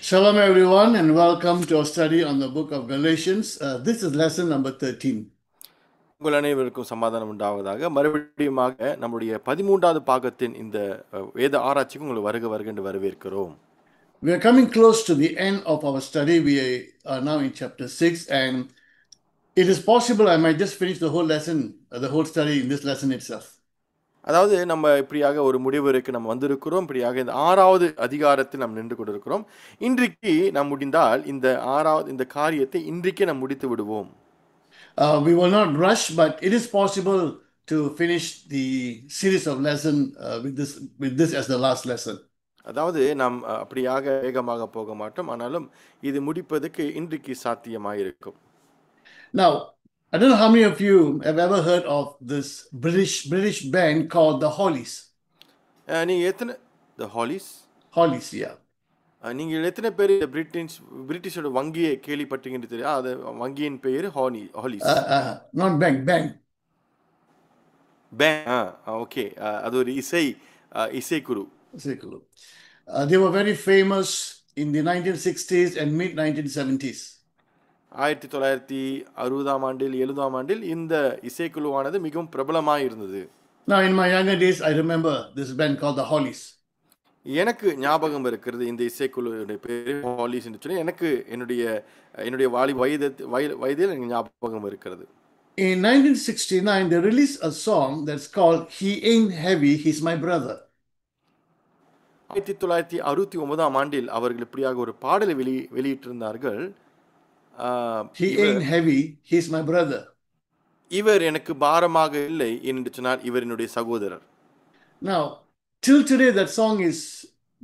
Shalom, everyone, and welcome to our study on the book of Galatians. This is lesson number 13. உங்கள் அனைவருக்கும் சமாதானம் உண்டாவதாக. மறுபடியுமாக நம்முடைய 13வது பாகத்தின் இந்த வேத ஆராய்ச்சிக்கு உங்களை வருக என்று வரவேற்கிறோம். We are coming close to the end of our study. We are now in chapter 6, and it is possible I might just finish the whole lesson, the whole study in this lesson itself. அதாவது நம்ம இப்படியாக ஒரு முடிவுரைக்கு நம்ம வந்திருக்கிறோம். இப்படியாக இந்த 6வது அதிகாரத்தில் நாம் நின்று கொண்டிருக்கிறோம். இன்றைக்கு நாம் முடிந்தால் இந்த காரியத்தை இன்றைக்கே நாம் முடித்து விடுவோம். We will not rush, but it is possible to finish the series of lesson with this as the last lesson. அதாவது நாம் அப்படியாக வேகமாக போக மாட்டோம். ஆனாலும் இது முடிப்பதற்கு இன்றைக்கு சாத்தியமாயிருக்கும். Now, I don't know how many of you have ever heard of this British band called the Hollies. நீங்க எத்தனை the Hollies? Hollies, yeah. நீங்கள் எத்தனை பேர் பிரிட்டிஷோட வங்கியை கேள்விப்பட்டீங்கன்னு தெரியும். அது வங்கியின் பெயர் Hollis. Not bank, bank. Okay, அது ஒரு இசைக்குழு. They were very famous in the 1960s and mid 1970s. 1960ஆம் ஆண்டில் 70ஆம் ஆண்டில் இந்த இசைக்குழுவானது மிகவும் பிரபலமாக இருந்தது. Now in my younger days I remember this band called the Hollies. எனக்கு ஞாபகம் இருக்கிறது இந்த இசைக்குழுவுடைய பேர் ஹாலிஸ் என்று சொல்லி. எனக்கு என்னுடைய வயதில் எனக்கு ஞாபகம் இருக்கிறது. In 1969 they released a song that's called He Ain't Heavy, He's My Brother. 1969ஆம் ஆண்டில் அவர்கள் இப்படியாக ஒரு பாடலை வெளியிட்டிருந்தார்கள். He ain't heavy, he's my brother. இவர் எனக்கு பாரமாக இல்லை என்று சொன்னார். இவர் என்னுடைய சகோதரர். Now till today that song is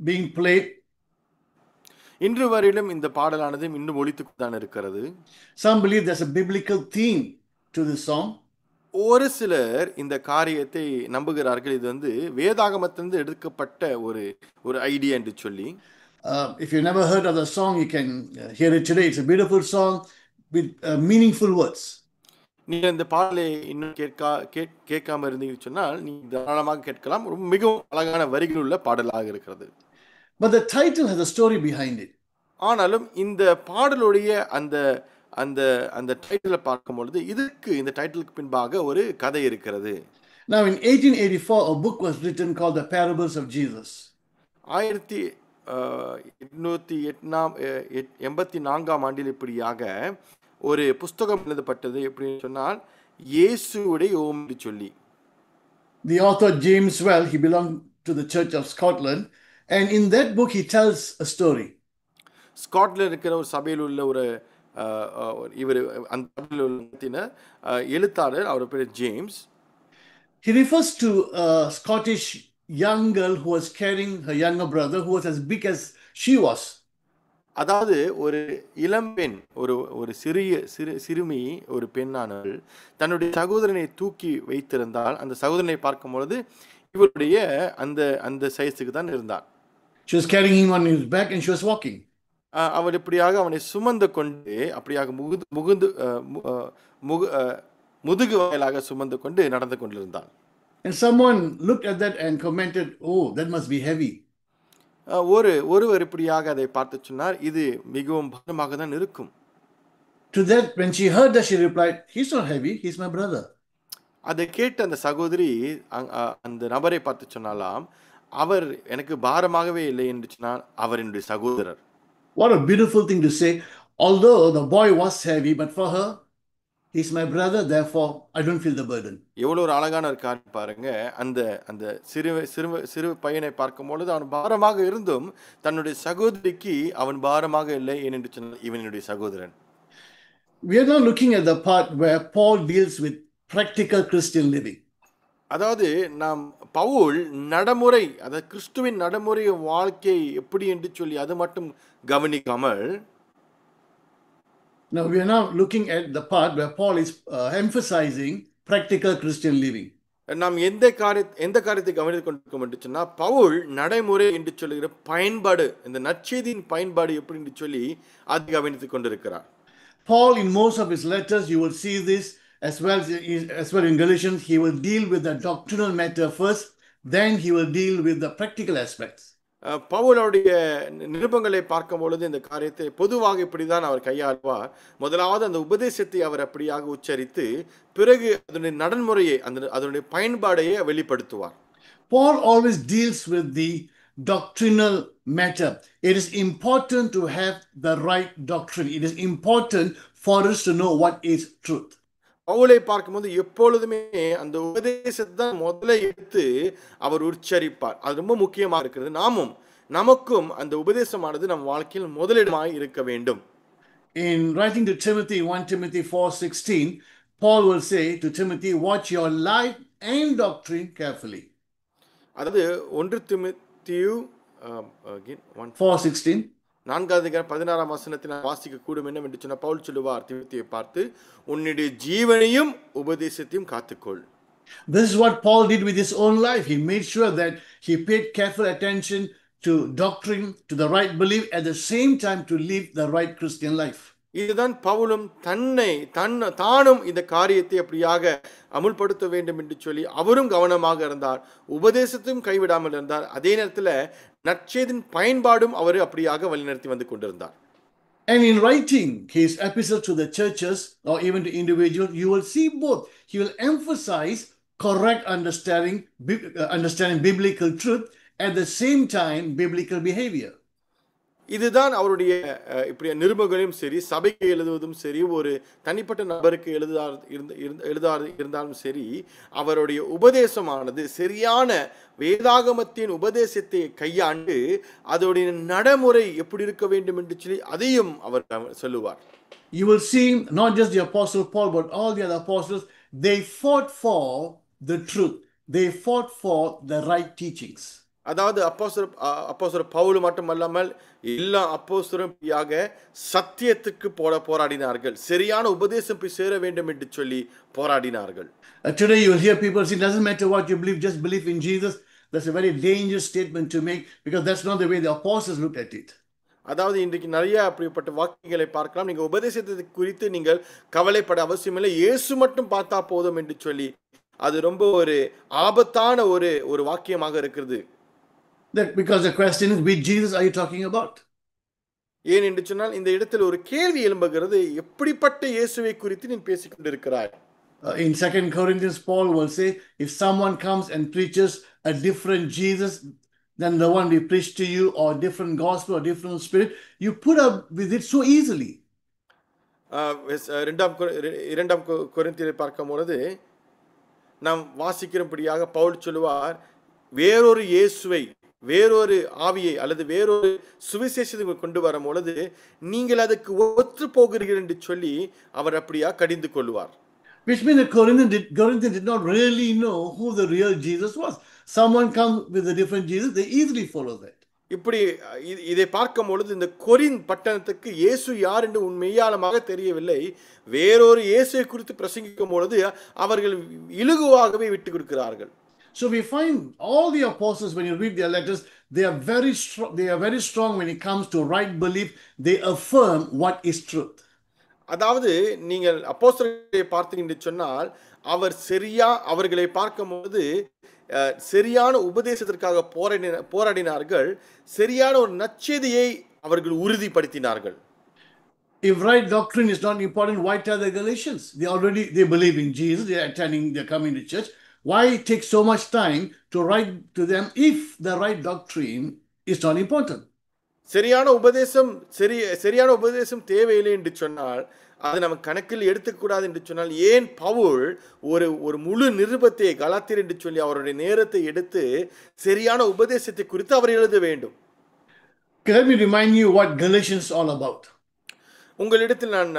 being played. இன்று வரையிலும் இந்த பாடலானது இன்னும் ஒலித்துதான் இருக்கிறது. Some believe there's a biblical theme to this song. ஒரு சிலர் இந்த காரியத்தை நம்புகிறார்கள். இது வேதாகமத்திலிருந்து எடுக்கப்பட்ட ஒரு ஐடியா என்று சொல்லி. If you never heard of the song, you can hear it today. It's a beautiful song with meaningful words. நீங்க இந்த பாடலை இன்னும் கேட்காம இருந்தீங்கன்னு சொன்னால் நீங்க தாராளமாக கேட்கலாம். மிகவும் அழகான வரிகள் உள்ள பாடலாக இருக்கிறது. But the title has a story behind it. ஆனாலும் இந்த பாடலுடைய அந்த டைட்டிலை பார்க்கும் பொழுது இந்த டைட்டிலுக்கு பின்பாக ஒரு கதை இருக்கிறது. Now in 1884 a book was written called The Parables of Jesus. 1884ஆம் ஆண்டில் இப்படியாக ஒரு புஸ்தகம் எழுதப்பட்டது. எப்படின்னு சொன்னால் இயேசுவுடைய ஓமை சொல்லி. The author James Well, he belonged to the Church of Scotland, and in that book he tells a story. ஸ்காட்லாந்தில் இருக்கிற ஒரு சபையில் உள்ள இவர் அந்த சபையில் உள்ள எழுத்தாளர், அவர் பேர் James. He refers to a Scottish young girl who was carrying her younger brother who was as big as she was. அதாவது ஒரு இளம்பெண், ஒரு சிறுமி, ஒரு பெண்ணானவள் தன்னுடைய சகோதரனை தூக்கி வைத்திருந்தால் அந்த சகோதரனை பார்க்கும் பொழுது இவருடைய அந்த சைஸுக்கு தான் இருந்தார். She was carrying him on his back and she was walking. அவள் இப்படியாக அவனை சுமந்து கொண்டு அப்படியாக முதுகு வாயிலாக சுமந்து கொண்டு நடந்து கொண்டிருந்தாள். And someone looked at that and commented, "Oh, that must be heavy." ஒருவர் இப்படியாக அதை பார்த்து சொன்னார், இது மிகவும் பாரமாக தான் இருக்கும். To that, when she heard that, she replied, "He's not heavy, he's my brother." அதை கேட்ட அந்த சகோதரி அந்த நபரை பார்த்து சொன்னாலாம், அவர் எனக்கு பாரமாகவே இல்லை என்று சொன்னால் அவர் என்னுடைய சகோதரர். What a beautiful thing to say. Although the boy was heavy, but for her, he's my brother, therefore I don't feel the burden. எவ்வளவு ஒரு அழகான ஒரு காரியம் பாருங்க. அந்த சிறு பையனை பார்க்கும் பொழுது அவன் பாரமாக இருந்தும் தன்னுடைய சகோதரிக்கு அவன் பாரமாக இல்லை என்று சொன்னால் இவன் என்னுடைய சகோதரன். We are now looking at the part where Paul deals with practical Christian living. அதாவது நாம் பவுல் நடைமுறை, அதாவது கிறிஸ்துவின் நடைமுறை வாழ்க்கை எப்படி என்று சொல்லி அது மட்டும் கவனிக்காமல், now we are now looking at the part where Paul is emphasizing practical Christian living. நாம் எந்த காரியத்தை கவனித்துக் கொண்டிருக்கோம் என்று சொன்னால் பவுல் நடைமுறை என்று சொல்லுகிற பயன்பாடு, இந்த நற்செய்தியின் பயன்பாடு எப்படி என்று சொல்லி அது கவனித்துக் கொண்டிருக்கிறார். Paul in most of his letters, you will see this as well in Galatians, he will deal with the doctrinal matter first, then he will deal with the practical aspects. பவுலுடைய நிருபங்களை பார்க்கும் பொழுது இந்த காரியத்தை பொதுவாக இப்படிதான் அவர் கையாளுவார். முதலாவது அந்த உபதேசத்தை அவர் அப்படியாக உச்சரித்து பிறகு அதனுடைய நடைமுறையை அதனுடைய பயன்பாடையே வெளிப்படுத்துவார். Paul always deals with the doctrinal matter. It is important to have the right doctrine. It is important for us to know what is truth. பவுலை பார்க்கும்போது எப்பொழுதுமே அந்த உபதேசத்தை தான் முதல்ல எடுத்து அவர் உச்சரிப்பார். அது ரொம்ப முக்கியமாக இருக்கிறது. நமக்கும் அந்த உபதேசமானது நம் வாழ்க்கையில் முதலிடமாய் இருக்க வேண்டும். In writing to Timothy, 1 Timothy 4:16, Paul will say to Timothy, watch your life and doctrine carefully. அதாவது 1 தீமோத்தேயு 4:16 4வது அதிகாரம் 16ஆம் வசனத்தில் வாசிக்க கூடும் என்று சொன்ன பவுல் சொல்லுவார் தீமோத்தேயுவை பார்த்து, உன்னுடைய ஜீவனையும் உபதேசத்தையும் காத்துக்கொள். This is what Paul did with his own life. He made sure that he paid careful attention to doctrine, to the right belief, at the same time to live the right Christian life. இதுதான் பவுலும் தானும் இந்த காரியத்தை அப்படியாக அமுல்படுத்த வேண்டும் என்று சொல்லி அவரும் கவனமாக இருந்தார். உபதேசத்தையும் கைவிடாமல் இருந்தார். அதே நேரத்தில் நற்செய்தியின் பயன்பாடும் அவர் அப்படியாக வழிநடத்தி வந்து கொண்டிருந்தார். And in writing his epistles to the churches or even to individuals, you will see both. He will emphasize correct understanding biblical truth, at the same time biblical behavior. இதுதான் அவருடைய இப்படி நிருபங்களையும் சரி, சபைக்கு எழுதுவதும் சரி, ஒரு தனிப்பட்ட நபருக்கு இருந்தாலும் சரி, அவருடைய உபதேசமானது சரியான வேதாகமத்தின் உபதேசத்தை கையாண்டு அதோடைய நடைமுறை எப்படி இருக்க வேண்டும் என்று சொல்லி அதையும் அவர் சொல்லுவார். You will see not just the apostle Paul but all the other apostles, they fought for the truth. They fought for the right teachings. அதாவது அப்போஸ்தலர் பவுல் மட்டுமல்லாமல் எல்லா அப்போஸ்தலரும் சத்தியத்துக்கு போராடினார்கள். சரியான உபதேசம் போய் சேர வேண்டும் என்று சொல்லி போராடினார்கள். Today you will hear people say, it doesn't matter what you believe, just believe in Jesus. That's a very dangerous statement to make, because that's not the way the apostles looked at it. அதாவது இன்றைக்கு நிறைய அப்படிப்பட்ட வாக்கியங்களை பார்க்கலாம். நீங்கள் உபதேசத்தை குறித்து நீங்கள் கவலைப்பட அவசியமில்லை, இயேசு மட்டும் பார்த்தா போதும் என்று சொல்லி அது ரொம்ப ஒரு ஆபத்தான ஒரு வாக்கியமாக இருக்கிறது. Because the question is, which Jesus are you talking about? ஏன் என்று சொன்னால் இந்த இடத்தில் ஒரு கேள்வி எழும்புகிறது, எப்படிப்பட்ட இயேசுவை குறித்து நீ பேசிக் கொண்டிருக்கிறாய்? In 2 Corinthians, Paul will say, if someone comes and preaches a different Jesus than the one we preach to you, or different gospel or different spirit, you put up with it so easily. இரண்டாம் கொரிந்தியரை பார்க்கும்போது நாம் வாசிக்கிறபடியாக பவுல் சொல்லுவார், வேறொரு இயேசுவை, வேறொரு ஆவியை அல்லது வேறொரு சுவிசேஷத்தை கொண்டு வரும் பொழுது நீங்கள் அதுக்கு ஒத்து போகிறீர்கள் என்று சொல்லி அவர் அப்படியா கடிந்து கொள்வார். Which means the Corinthians did not really know who the real Jesus was. Someone comes with a different Jesus, they easily follow that. இப்படி இதை பார்க்கும் பொழுது இந்த கொரின் பட்டணத்துக்கு இயேசு யார் என்று உண்மையாளமாக தெரியவில்லை. வேறொரு இயேசுவை குறித்து பிரசங்கிக்கும் பொழுது அவர்கள் இலகுவாகவே விட்டு கொடுக்கிறார்கள். So we find all the apostles, when you read their letters, they are very strong. They are very strong when it comes to right belief. They affirm what is truth. அதாவது நீங்கள் அப்போஸ்தலரை பார்த்தீங்க சொன்னால் அவர்களை பார்க்கும்போது சரியான உபதேசத்திற்காக போராடினார்கள். சரியான ஒரு நற்செய்தியை அவர்கள் உறுதிப்படுத்தினார்கள். If right doctrine is not important, why tell the Galatians? They believe in Jesus. They're coming to church. Why take so much time to write to them if the right doctrine is not important? சரியான உபதேசம் தேவையில்லை என்று சொன்னால் அது நம்ம கணக்கில் எடுத்துக்கூடாது என்று சொன்னால் ஏன் பவுல் ஒரு முழு நிருபத்தை கலாத்தியர் என்று சொல்லி அவருடைய நேரத்தை எடுத்து சரியான உபதேசத்தை குறித்து அவர் எழுத வேண்டும்? Let me remind you what Galatians is all about. உங்களிடத்தில் நான்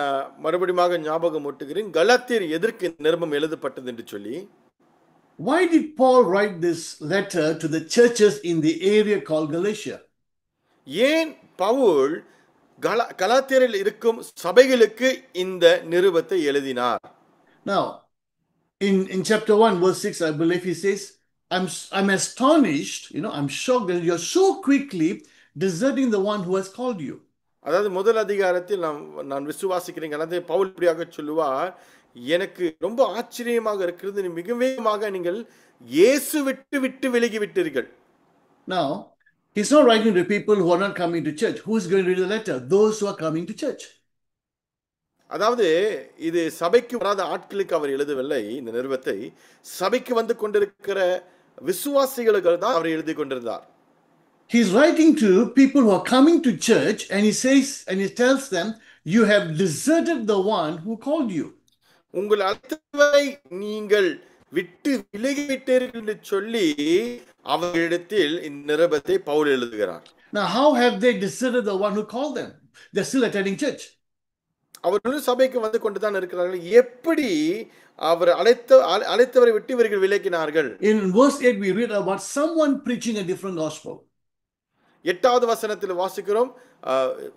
மறுபடியும் ஞாபகம் ஊட்டுகிறேன், கலாத்தியர் எதற்கு நிருபம் எழுதப்பட்டது என்று சொல்லி. Why did Paul write this letter to the churches in the area called Galatia? ஏன் பவுல் கலாத்தியரில் இருக்கும் சபைகளுக்கு இந்த நிருபத்தை எழுதினார்? Now, in chapter 1, verse 6, I believe he says, I'm astonished, I'm shocked that you're so quickly deserting the one who has called you. அதாவது முதல் அதிகாரத்தில் நான் விசுவாசிக்கிறேன், கலாத்தியர் பவுல் இப்படியாக சொல்லுவார், எனக்கு ரொம்ப ஆச்சரியமாக இருக்கிறது, மிக வேகமாக நீங்கள் இயேசு விட்டு விலகி விட்டீர்கள். Now, He's not writing to people who are not coming to church. Who's going to read the letter? Those who are coming to church. அதாவது இது சபைக்கு வராத ஆட்களுக்கு அவர் எழுதவில்லை. இந்த நிருபத்தை சபைக்கு வந்து கொண்டிருக்கிற விசுவாசிகளுக்கு தான் அவர் எழுதி கொண்டிருந்தார். He's writing to people who are coming to church, and he says, and he tells them, you have deserted the one who called you. உங்கள் அழைத்தவரை நீங்கள் விட்டு விலகிவிட்டீர்கள் என்று சொல்லி அவர்களிடத்தில் இந்த நிருபத்தை பவுல் எழுதுகிறார். Now, how have they deserted the one who called them? They're still attending church. அவர்களும் சபைக்கு வந்து கொண்டுதான் இருக்கிறார்கள். எப்படி அவர் அழைத்தவரை விட்டு இவர்கள் விலக்கினார்கள்? In verse 8, we read about someone preaching a different gospel. 8வது வசனத்தில் வாசிக்கிறோம்,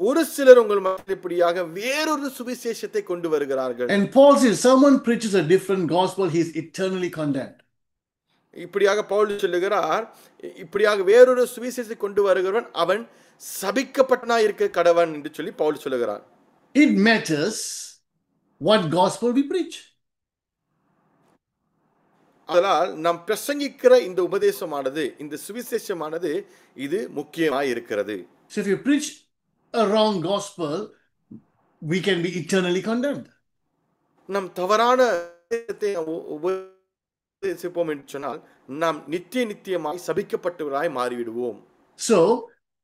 ஒரு சிலர் உங்கள் மத்தியில் இப்படியாக வேறொரு சுவிசேஷத்தை கொண்டு வருகிறார்கள். And Paul says, someone preaches a different gospel, he is eternally condemned. இப்படியாக பவுல் சொல்லுகிறார், இப்படியாக வேறொரு சுவிசேஷத்தை கொண்டு வருகிறவன் அவன் சபிக்கப்பட்டனா இருக்க கடவன் என்று சொல்லி பவுல் சொல்லுகிறார். It matters what gospel we preach. அதனால் நாம் பிரசங்கிக்கிற இந்த உபதேசமானது, இந்த சுவிசேஷமானது இது முக்கியமாய் இருக்கிறது. So if you preach a wrong gospel, we can be eternally condemned. நாம் தவறான உபதேசிப்போம் என்று சொன்னால் நாம் நித்தியமாய் சபிக்கப்பட்டவராய் மாறிவிடுவோம். So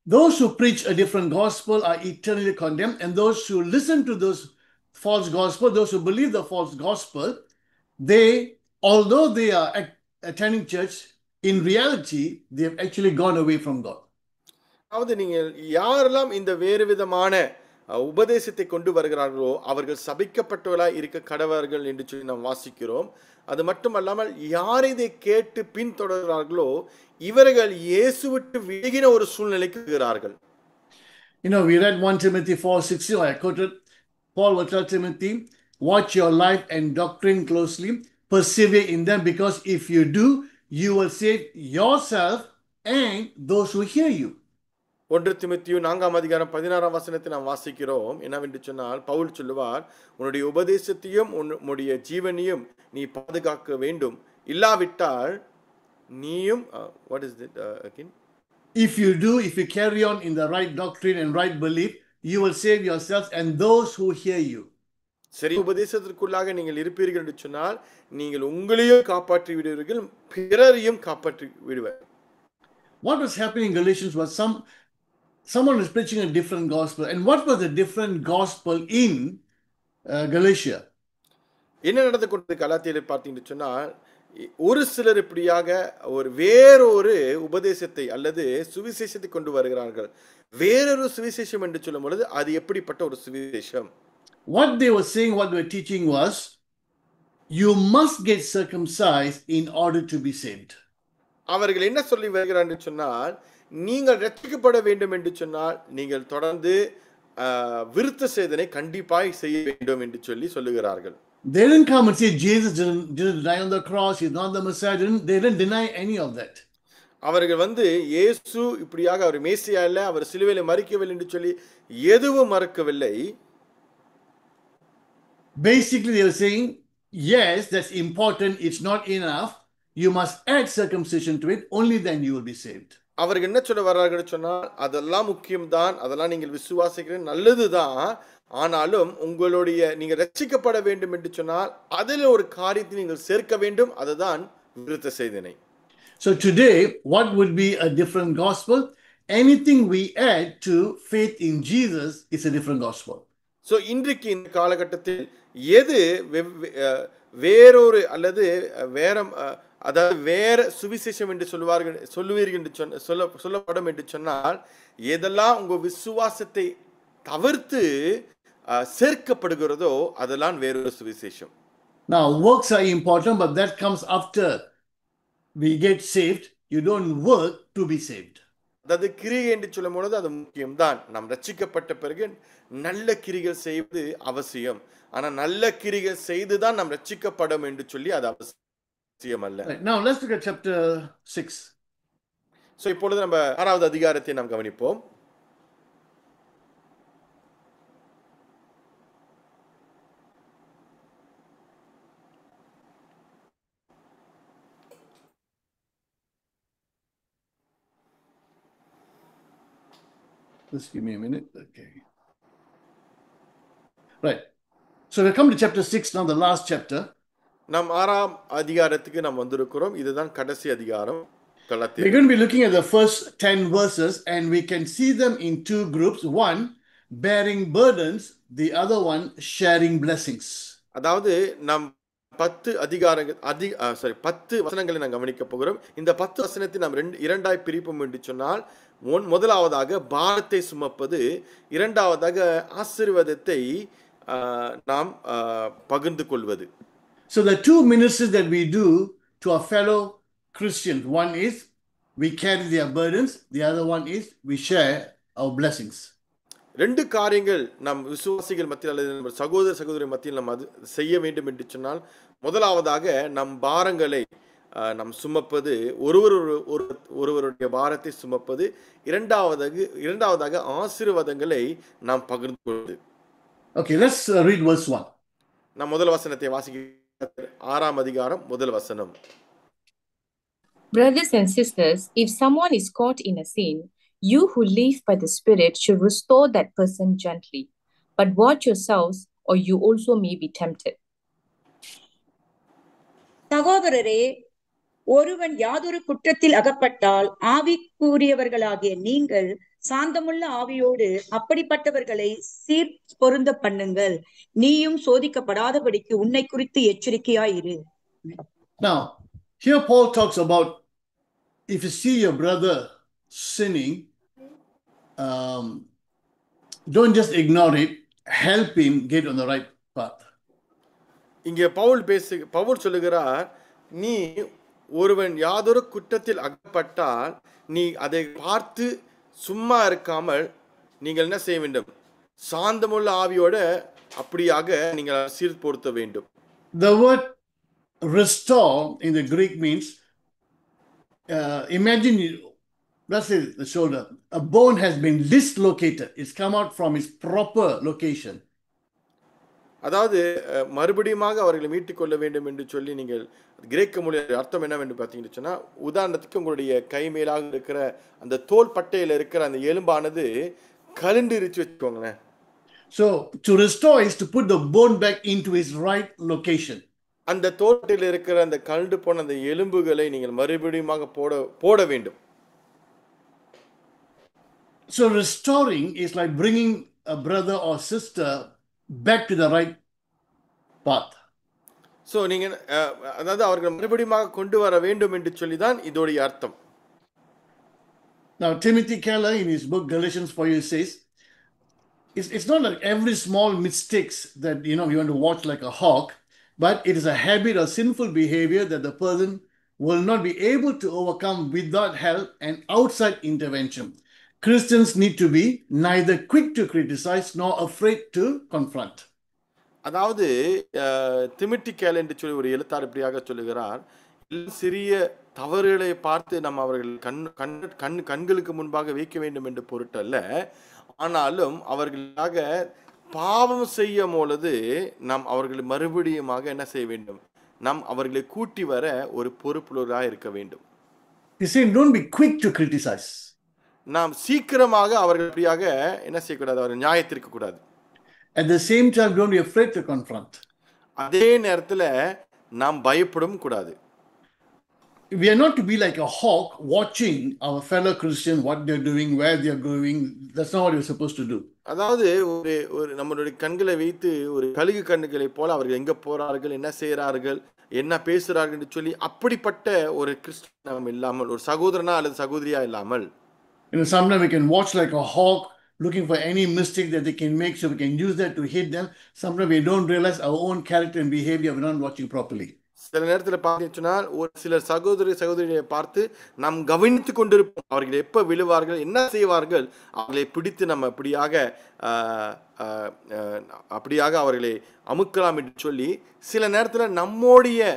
those who preach a different gospel are eternally condemned, and those who listen to those false gospel, those who believe the false gospel, they, although they are attending church, in reality they have actually gone away from God. அதாவது நீங்கள் யாரெல்லாம் இந்த வேறு விதமான உபதேசத்தை கொண்டு வருகிறார்களோ அவர்கள் சபிக்கப்பட்டவர்களாய் இருக்க கடவர்கள் என்று சொல்லி நாம் வாசிக்கிறோம். அது மட்டுமல்லாமல் யார் இதை கேட்டு பின்தொடர்கிறார்களோ இவர்கள் இயேசு விட்டு விலகின ஒரு சூழ்நிலைக்கு வருகிறார்கள். You know, we read 1 Timothy 4:16. I quoted, Paul will tell Timothy, watch your life and doctrine closely, persevere in them, because if you do, you will save yourself and those who hear you. 1 தீமோத்தேயு 4ஆம் அதிகாரம் 16ஆம் வசனத்தை நாம் வாசிக்கிறோம். என்னவென்று சொன்னால் பவுல் சொல்லுவார், உன்னுடைய உபதேசத்தையும் உன்னுடைய ஜீவனையும் நீ பாதுகாக்க வேண்டும், இல்லாவிட்டால் நீயும் what is it again? If you carry on in the right doctrine and right belief, you will save yourselves and those who hear you. சரி உபதேசத்திற்குள்ளாக நீங்கள் இருப்பீர்கள் என்று சொன்னால் நீங்கள் உங்களையும் காப்பாற்றி விடுவீர்கள், பிறரையும் காப்பாற்றி விடுவர். What was happening in Galatians was someone was preaching a different gospel. And what was the different gospel in Galatia? என்ன நடந்து கொண்டது கலாத்தியரை பார்த்தீங்கன்னு சொன்னால், ஒரு சிலர் இப்படியாக வேறொரு உபதேசத்தை அல்லது சுவிசேஷத்தை கொண்டு வருகிறார்கள். வேறொரு சுவிசேஷம் என்று சொல்லும் பொழுது அது எப்படிப்பட்ட ஒரு சுவிசேஷம்? What they were saying, what they were teaching was, you must get circumcised in order to be saved. அவர்கள் என்ன சொல்லி வருகிறார்கள் என்று சொன்னால், நீங்கள் ரட்சிக்கப்பட வேண்டும் என்று சொன்னால் நீங்கள் தொடர்ந்து விருத்த சேதனை கண்டிப்பாய் செய்ய வேண்டும் என்று சொல்லுகிறார்கள். They didn't come and say Jesus didn't die on the cross, he's not the Messiah. They didn't deny any of that. அவர்கள் இயேசு இப்படியாக அவர் மேசியா இல்ல, அவர் சிலுவையிலே மரிக்கவில்லை என்று சொல்லி எதுவும் மறக்கவில்லை. Basically they were saying, yes, that's important, it's not enough, you must add circumcision to it, only then you will be saved. அவர்கள் என்ன சொல்ல வர்றார்கள் சொன்னால், அதெல்லாம் முக்கியம்தான், அதெல்லாம் நீங்கள் விசுவாசிக்கிறது நல்லதுதான், ஆனாலும் உங்களுடைய நீங்கள் ரட்சிக்கப்பட வேண்டும் என்று சொன்னால் அதில் ஒரு காரியத்தை நீங்கள் சேர்க்க வேண்டும், அதுதான் விருத்த சேதனை. So today, what would be a different gospel? Anything we add to faith in Jesus is a different gospel. So இன்றைக்கு இந்த காலகட்டத்தில் எது வேறொரு அல்லது அதாவது வேற சுவிசேஷம் என்று சொல்லுவீர்கள் என்று சொல்லப்படும் என்று சொன்னால், எதெல்லாம் உங்க விசுவாசத்தை தவிர்த்து சேர்க்கப்படுகிறதோ அதெல்லாம் வேறொரு சுவிசேஷம். Now works are important, but that comes after we get saved. You don't work to be saved. அதாவது கிரியை என்று சொல்லும் பொழுது அது முக்கியம்தான். நாம் ரட்சிக்கப்பட்ட பிறகு நல்ல கிரிகள் செய்வது அவசியம். ஆனா நல்ல கிரிகள் செய்துதான் நாம் ரட்சிக்கப்படும் என்று சொல்லி அது அவசியம் அல்ல. Now let's look at chapter 6. So இப்பொழுது நம்ம 6வது அதிகாரத்தை நாம் கவனிப்போம். Just give me a minute. Okay. Right. So we come to chapter 6 now, the last chapter. நாம் 6ஆம் அதிகாரத்துக்கு நாம் வந்திருக்கிறோம். இதுதான் கடைசி அதிகாரம் We're கலாத்தியர். going to be looking at the first 10 verses, and we can see them in two groups. One, bearing burdens, the other one, sharing blessings. அதாவது நாம் 10 அதிகாரங்கள் 10 வசனங்களை நாம் கவனிக்க போகிறோம். இந்த 10 வசனத்தை நாம் இரண்டாய் பிரிப்போம் என்று சொன்னால், முதலாவதாக பாரத்தை சுமப்பது, இரண்டாவதாக ஆசீர்வாதத்தை நாம் பகிர்ந்து கொள்வது. So the two ministries that we do to our fellow Christians, one is we carry their burdens, the other one is we share our blessings. ரெண்டு காரியங்கள் நம் விசுவாசிகள் மத்தியில் அல்லது நம்ம சகோதர சகோதரி மத்தியில் நம்ம அது செய்ய வேண்டும் என்று சொன்னால், முதலாவதாக நம் பாரங்களை நம் சுமப்பது, ஒருவருடைய பாரத்தை சுமப்பது, இரண்டாவதாக ஆசீர்வாதங்களை நாம் பகிர்ந்து கொள்வது. Okay, let's read verse 1. நாம் முதல் வசனத்தை வாசிக்க 6ஆம் அதிகாரம் முதல் வசனம். Brothers and sisters, if someone is caught in a sin, you who live by the Spirit should restore that person gently. But watch yourselves, or you also may be tempted. சகோதரரே, ஒருவன் யாதொரு குற்றத்தில் அகப்பட்டால் ஆவிக்குரியவர்களாகிய நீங்கள் சாந்தமுள்ள ஆவியோடு அப்படிப்பட்டவர்களை சீர் பொருந்த பண்ணுங்கள். நீயும் சோதிக்கப்படாதபடிக்கு உன்னை குறித்து எச்சரிக்கையாயிரு. Now, here Paul talks about if you see your brother sinning, don't just ignore it, help him get on the right path. இங்கே பவுல் சொல்லுகிறார், நீ ஒருவன் யாதொரு குற்றத்தில் அகப்பட்டால் நீ அதை பார்த்து சும்மா இருக்காமல் நீங்கள் என்ன செய்ய வேண்டும்? சாந்தமுள்ள ஆவியோட அப்படியாக நீங்கள் சீர்பொருத்த வேண்டும். The word restore in the Greek means imagine let's say the shoulder, a bone has been dislocated, it's come out from its proper location. அதாவது மறுபடியும் அவர்களை மீட்டுக் கொள்ள வேண்டும் என்று சொல்லி நீங்கள் கிரேக்க மொழியில் அர்த்தம் என்னவென்று பார்த்தீங்கன்னு சொன்னா, உதாரணத்துக்கு உங்களுடைய கை மேலாக இருக்கிற அந்த தோல் பட்டையில் இருக்கிற அந்த எலும்பானது கலண்டிருச்சு வச்சுக்கோங்களேன். So to restore is to put the bone back into its right location. அந்த தோல் இருக்கிற அந்த கலண்டு போன அந்த எலும்புகளை நீங்கள் மறுபடியும் போட வேண்டும். So restoring is like bringing a brother or sister back to the right path. So நீங்க அதாவது அவர்கள் மறுபடியும் கொண்டு வர வேண்டும் என்று சொல்லி தான் இதோடைய அர்த்தம். Now Timothy Keller in his book Galatians for You says it's not like every small mistakes that you want to watch like a hawk, but it is a habit or sinful behavior that the person will not be able to overcome without help and outside intervention. Christians need to be neither quick to criticize nor afraid to confront. அதாவது திமிட்டி கேல் என்று சொல்லி ஒரு எழுத்தாளர் இப்படியாக சொல்லுகிறார், சிறிய தவறுகளை பார்த்து நம்ம அவர்கள் கண்களுக்கு முன்பாக வைக்க வேண்டும் என்று பொருட்டல்ல, ஆனாலும் அவர்களாக பாவம் செய்யும் பொழுது நாம் அவர்களை மறுபடியும் என்ன செய்ய வேண்டும்? நாம் அவர்களை கூட்டி வர ஒரு பொறுப்புள்ளவராக இருக்க வேண்டும். He said don't be quick to criticize. நாம் சீக்கிரமாக அவர்கள் அப்படியாக என்ன செய்யக்கூடாது? அவர்கள் நியாயத்திற்கு கூடாது. At the same time, don't be afraid to confront. அதே நேரத்தில் நாம் பயப்படவும் கூடாது. We are not to be like a hawk watching our fellow Christian, what they're doing, where they're going. That's not what you're supposed to do. அதாவது ஒரு நம்மளுடைய கண்களை வைத்து ஒரு கழுகு கண்ணுகளை போல அவர்கள் எங்க போறார்கள், என்ன செய்கிறார்கள், என்ன பேசுறார்கள் என்று சொல்லி அப்படிப்பட்ட ஒரு கிறிஸ்தவம் இல்லாமல், ஒரு சகோதரனா அல்லது சகோதரியா இல்லாமல், sometimes we can watch like a hawk looking for any mistake that they can make so we can use that to hit them. Sometimes we don't realize our own character and behavior, we're not watching properly. சில நேரத்தில் பார்த்தீங்கன்னா ஒரு சிலர் சகோதரியை பார்த்து நாம் கவனித்து கொண்டிருப்போம். அவர்கள் எப்போ விழுவார்கள், என்ன செய்வார்கள், அவர்களை பிடித்து நம்ம அப்படியாக அவர்களை அமுக்கலாம் என்று சொல்லி சில நேரத்தில் நம்முடைய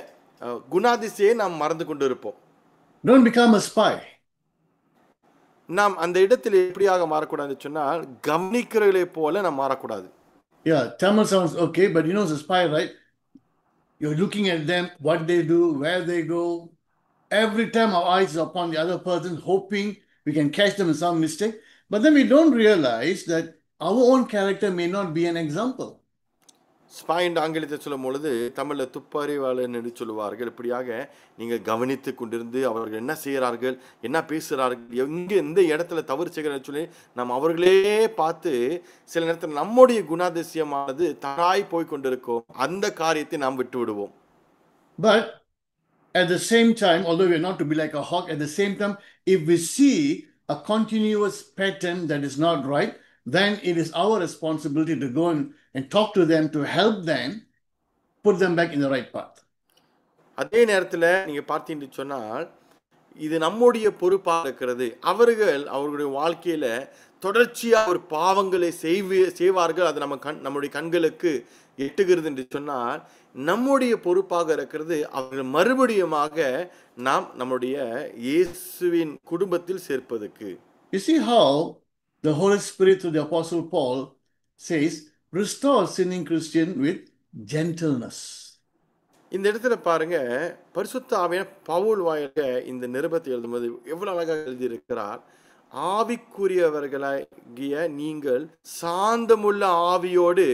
குணாதிசையை நாம் மறந்து கொண்டு இருப்போம். Don't become a spy. நாம் அந்த இடத்தில் எப்படியாக மாறக்கூடாதுன்னு சொன்னால் கவனிக்கிறவர்களை போல நாம் மாறக்கூடாது. Yeah, Tamil sounds okay, but it's a spy, right? You're looking at them, what they do, where they go. Every time our eyes are upon the other person, hoping we can catch them in some mistake. But then we don't realize that our own character may not be an example. ஸ்பாயிண்ட் ஆங்கிலத்தை சொல்லும் பொழுது தமிழில் துப்பறிவாளன் என்று சொல்லுவார்கள். இப்படியாக நீங்கள் கவனித்து கொண்டிருந்து அவர்கள் என்ன செய்கிறார்கள், என்ன பேசுகிறார்கள், எங்கே எந்த இடத்துல தவறு செய்கிறார்கள் சொல்லி நாம் அவர்களே பார்த்து சில நேரத்தில் நம்முடைய குணாதிசயமானது தராய் போய் கொண்டிருக்கும். அந்த காரியத்தை நாம் விட்டு விடுவோம். But at the same time, although we are not to be like a hawk, at the same time, if we see a continuous pattern that is not right, then it is our responsibility to go and talk to them, to help them, put them back in the right path. அதே நேரத்தில் நீங்கள் பார்த்தீங்கன்னு சொன்னால் இது நம்முடைய பொறுப்பாக இருக்கிறது. அவர்களுடைய வாழ்க்கையில் தொடர்ச்சியாக ஒரு பாவங்களை செய்வார்கள். அது நம்முடைய கண்களுக்கு எட்டுகிறது என்று சொன்னால் நம்முடைய பொறுப்பாக இருக்கிறது அவர்கள் மறுபடியுமாக நாம் நம்முடைய இயேசுவின் குடும்பத்தில் சேர்ப்பதற்கு. You see how the Holy Spirit through the Apostle Paul says, restore sinning Christian with gentleness. இந்த இடத்துல பாருங்க, பரிசுத்த ஆவியான பவுல் வாயிலாக இந்த நிருபத்தை எழுதும்போது எவ்வளவு அழகாக எழுதியிருக்கிறார். ஆவிக்குரியவர்களாகிய நீங்கள் சாந்தமுள்ள ஆவியோடு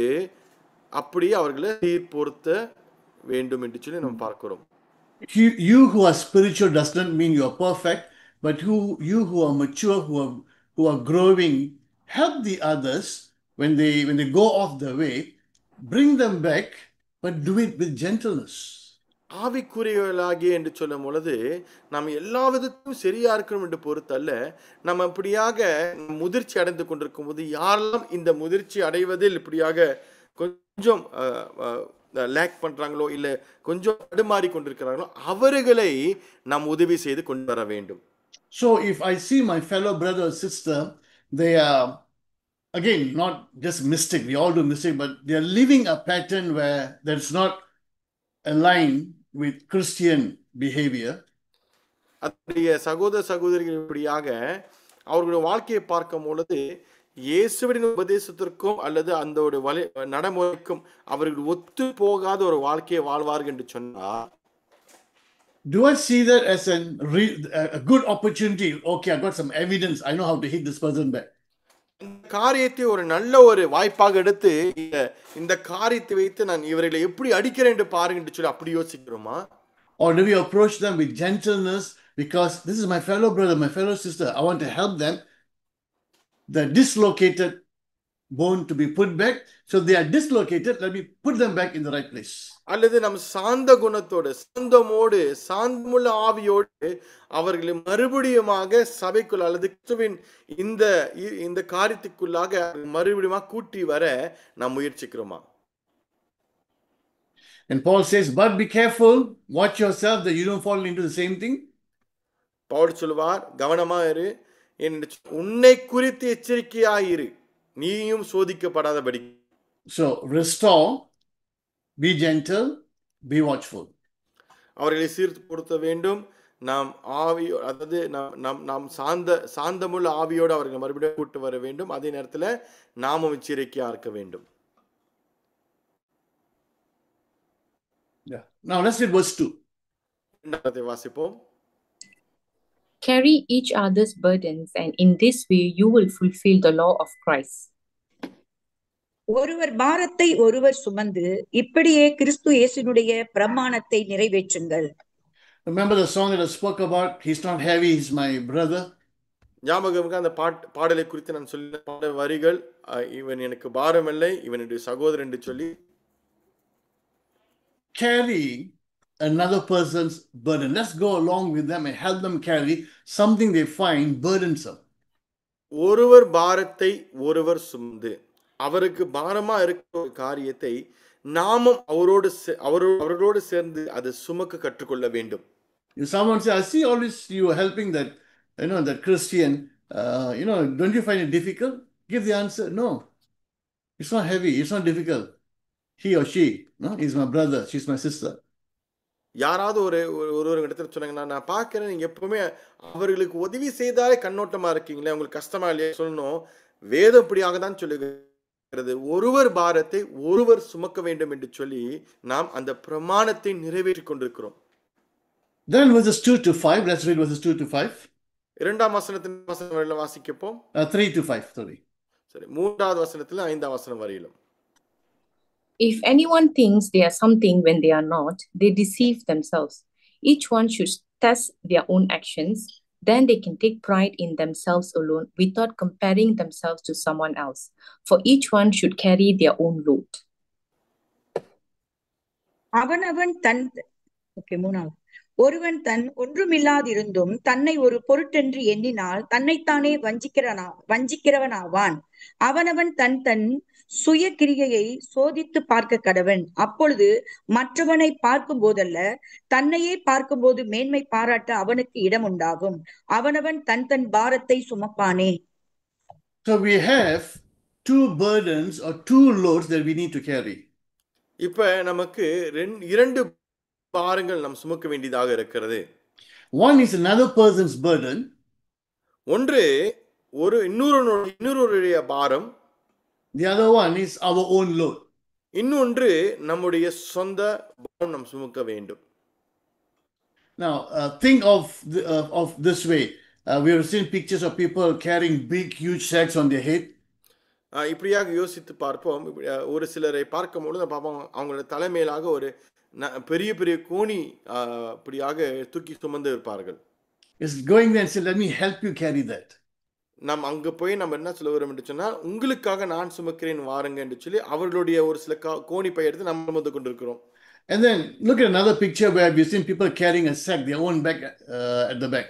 அப்படியே அவர்களை சீர்பொருத்த வேண்டும் என்று சொல்லி நம்ம பார்க்கிறோம். You who are spiritual does not mean you are perfect, but you who are mature, who are growing, help the others when they go off the way, bring them back, but do it with gentleness. ஆவிக்குரியவர்களாகிய என்று சொல்லும் பொழுது நம்ம எல்லா விதத்திலும் சரியா இருக்கணும் என்று பொறுத்தல்ல, நம்ம இப்படியாக முதிர்ச்சி அடைந்து கொண்டிருக்கும் போது யாரெல்லாம் இந்த முதிர்ச்சி அடைவதில் இப்படியாக கொஞ்சம் லேக் பண்றாங்களோ இல்ல கொஞ்சம் தடுமாறி கொண்டிருக்கிறாங்களோ அவர்களை நாம் உதவி செய்து கொண்டு வர வேண்டும். So if I see my fellow brother or sister, they are again not just mistake, we all do mistake, but they are living a pattern where that's not aligned with Christian behavior. அதனுடைய சகோதர சகோதரிகள் இப்படியாக அவர்களுடைய வாழ்க்கையை பார்க்கும் பொழுது இயேசுவின் உபதேசத்திற்கும் அல்லது அந்த ஒரு நடைமுறைக்கும் அவர்கள் ஒத்து போகாத ஒரு வாழ்க்கையை வாழ்வார்கள் என்று சொன்னார். Do I see that as a good opportunity? Okay, I got some evidence. I know how to hit this person back. காரியத்தை ஒரு நல்ல ஒரு வாய்ப்பாக எடுத்து இந்த காரியத்தை வைத்து நான் இவர்களை எப்படி அடிக்கிறேன் என்று பாருங்க என்று சொல்லி அப்படி யோசிக்கிறோமா? Or do we approach them with gentleness because this is my fellow brother, my fellow sister, I want to help them, the dislocated bone to be put back. So they are dislocated, let me put them back in the right place. அல்லது நம் சாந்த குணத்தோடு சாந்தமோடு சாந்தமுள்ள ஆவியோடு அவர்களை மறுபடியுமாக சபைக்குள் அல்லது கிறிஸ்துவின் இந்த காரியத்துக்குள்ளாக மறுபடியும் கூட்டி வர நாம் முயற்சிக்கிறோமா? And Paul says, but be careful, watch yourself that you don't fall into the same thing. Pavul சொல்வார், கவனமா இரு, உன்னை குறித்து எச்சரிக்கையாயிரு, நீயும் சோதிக்கப்படாதபடி. So restore, be gentle, be watchful. அவர்களை சீர்படுத்த வேண்டும். நாம் ஆவியோ அதாவது நாம் சாந்தமுள்ள ஆவியோடு அவர்களை மறுபடியும் கூட்டு வர வேண்டும். அதே நேரத்தில் நாமும் எச்சரிக்கையா இருக்க வேண்டும். Now let's read verse 2. வாசிப்போம். Carry each other's burdens, and in this way you will fulfill the law of Christ. ஒருவர் பாரத்தை ஒருவர் சுமந்து இப்படியே கிறிஸ்து இயேசுவினுடைய பிரமாணத்தை நிறைவேற்றுங்கள். Remember the song that I spoke about? He's not heavy, he's my brother. ஞாபகம் அந்த பாடலை குறித்து நான் சொல்ல பாட வரிகள், இவன் எனக்கு பாரம் இல்லை, இவனுடைய சகோதரன் என்று சொல்லி. Carry another person's burden. Let's go along with them and help them carry something they find burdensome. ஒருவர் பாரத்தை ஒருவர் சுமந்து அவருக்கு பாரமா இருக்கிற ஒரு காரியத்தை நாமும் அவரோடு சேர்ந்து அதை சுமக்க கற்றுக்கொள்ள வேண்டும். If someone says, I see always you helping that, that Christian, don't you find it difficult? Give the answer, no. It's not heavy, it's not difficult. He or she, is my brother, she's my sister. யாராவது ஒரு இடத்துல சொன்னாங்கன்னா, நான் பார்க்கிறேன் நீங்க எப்பவுமே அவர்களுக்கு உதவி செய்தாலே கண்ணோட்டமா இருக்கீங்களே, உங்களுக்கு கஷ்டமா இல்லையா சொல்லணும். வேதம் இப்படியாக தான் சொல்லுகிறது, ஒருவர் பாரத்தை ஒருவர் சுமக்க வேண்டும் என்று சொல்லி நாம் அந்த பிரமாணத்தை நிறைவேற்றிக் கொண்டிருக்கிறோம். Then verses 2 to 5, let's read verses 2 to 5. இரண்டாம் வசனத்தின் வசனம் வரையில வாசிக்கப்போம். 3 to 5, sorry. சரி, மூன்றாவது வசனத்துல 5ஆம் வசனம் வரையிலும். If anyone thinks they are something when they are not, they deceive themselves. Each one should test their own actions. Then they can take pride in themselves alone without comparing themselves to someone else. For each one should carry their own load. அவனவன் தன் மூணாவது ஒருவன் தன் ஒன்றுமில்லாதிருந்தும் தன்னை ஒரு பொருட்டென்று எண்ணினால் தன்னைத்தானே வஞ்சிக்கிறவனாவான். அவனவன் தன் தன் சுய கிரியையை சோதித்து பார்க்க கடவன். அப்பொழுது மற்றவனை பார்க்கும் போதல்ல, தன்னையே பார்க்கும் போது மேன்மை பாராட்ட அவனுக்கு இடம் உண்டாகும். அவனவன் தன் தன் பாரத்தை சுமப்பானே. So we have two burdens or two loads that we need to carry. இப்ப நமக்கு இரண்டு பாரங்கள் நாம் சுமக்க வேண்டியதாக இருக்கிறது. One is another person's burden. ஒன்று இன்னொருடைய பாரம். The other one is our own load. இன்னொன்று நம்முடைய சொந்த பாரம் நாம் சுமக்க வேண்டும். Now think of this way. We have seen pictures of people carrying big huge sacks on their head. இப்படியாக யோசித்து பார்ப்போம். ஒரு சிலரை பார்க்கும்பொழுது பார்ப்போம், அவங்களோட தலைமையிலாக ஒரு பெரிய பெரிய கோணி இப்படியாக தூக்கி சுமந்து இருப்பார்கள். Is going there and say, let me help you carry that. நாம் அங்க போய் நம்ம என்ன சொல்ல வரோம் என்று சொன்னால், உங்களுக்காக நான் சுமக்கிறேன் வாருங்க என்று சொல்லி அவர்களுடைய ஒரு சில கோணி பை எடுத்து நம்ம சுமந்து கொண்டிருக்கிறோம். And then look at another picture where we've seen people carrying a sack, their own bag at the back.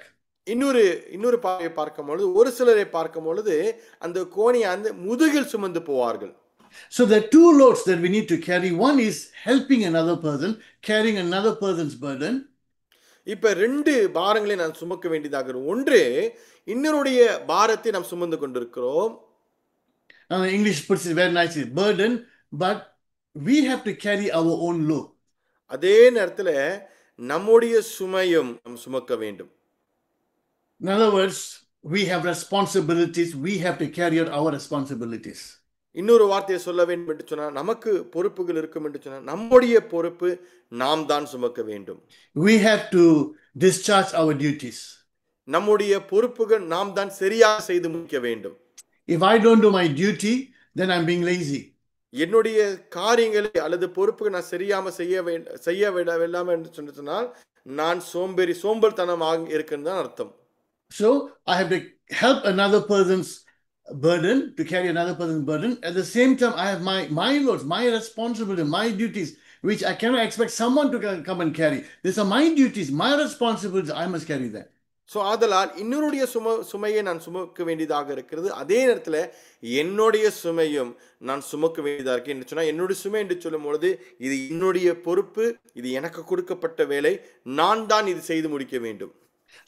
இன்னொரு பாறையை பார்க்கும் பொழுது, ஒரு சிலரை பார்க்கும் பொழுது அந்த கோணியை அந்த முதுகில் சுமந்து போவார்கள். So there are two loads that we need to carry. One is helping another person, carrying another person's burden. இப்ப ரெண்டு பாரங்களை நாம் சுமக்க வேண்டியதாக. ஒன்று இன்னொருடைய பாரத்தை நாம் சுமந்து கொண்டிருக்கிறோம். Now the English puts it very nicely, burden, but we have to carry our own load. அதே நேரத்தில் நம்முடைய சுமையும் நாம் சுமக்க வேண்டும். In other words, we have responsibilities. We have to carry out our responsibilities. இன்னொரு வார்த்தையை சொல்ல வேண்டும் என்று சொன்னால், நமக்கு பொறுப்புகள் இருக்கும் என்று சொன்னால் நம்முடைய பொறுப்பு நாம் தான் சுமக்க வேண்டும். We have to discharge our duties. நம்முடைய பொறுப்புகள் நாம் தான் சரியாக செய்து முடிக்க வேண்டும். If I don't do my duty, then I'm being lazy. என்னுடைய காரியங்களை அல்லது பொறுப்புகள் நான் சரியாம செய்ய விடாம என்று சொன்னால் நான் சோம்பல்தனமாக இருக்குன்னு தான் அர்த்தம். So I have to help another person's burden, to carry another person's burden. At the same time, I have my loads, my responsibility, my duties, which I cannot expect someone to come and carry. These are my duties, my responsibilities. I must carry that. So அதனால் இன்னொருடைய சுமையை நான் சுமக்க வேண்டியதாக இருக்கிறது. அதே நேரத்தில் என்னுடைய சுமையும் நான் சுமக்க வேண்டியதாக இருக்கு என்று சொன்னால், என்னுடைய சுமை என்று சொல்லும் பொழுது இது என்னுடைய பொறுப்பு, இது எனக்கு கொடுக்கப்பட்ட வேலை, நான் தான் இது செய்து முடிக்க வேண்டும்.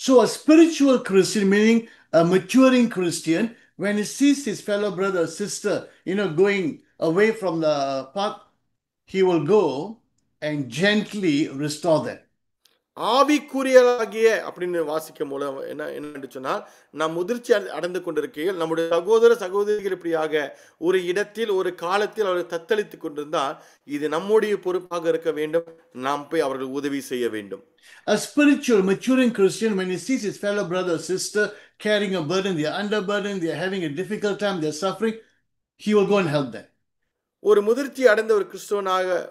So a spiritual Christian, meaning a maturing Christian, when he sees his fellow brother or sister, going away from the path, he will go and gently restore them. ஆவிக்குரியலாகிய அப்படின்னு வாசிக்கும் போது என்ன சொன்னால், நாம் முதிர்ச்சி அடைந்து கொண்டிருக்கையில் நம்முடைய சகோதரிகள் இப்படியாக ஒரு இடத்தில் ஒரு காலத்தில் அவர்கள் தத்தளித்து கொண்டிருந்தால் இது நம்முடைய பொறுப்பாக இருக்க வேண்டும். நாம் போய் அவர்கள் உதவி செய்ய வேண்டும். A spiritual maturing Christian, when he sees his fellow brother or sister carrying a burden, they are underburdened, they are having a difficult time, they are suffering, he will go and help them. ஒரு முதிர்ச்சி அடைந்த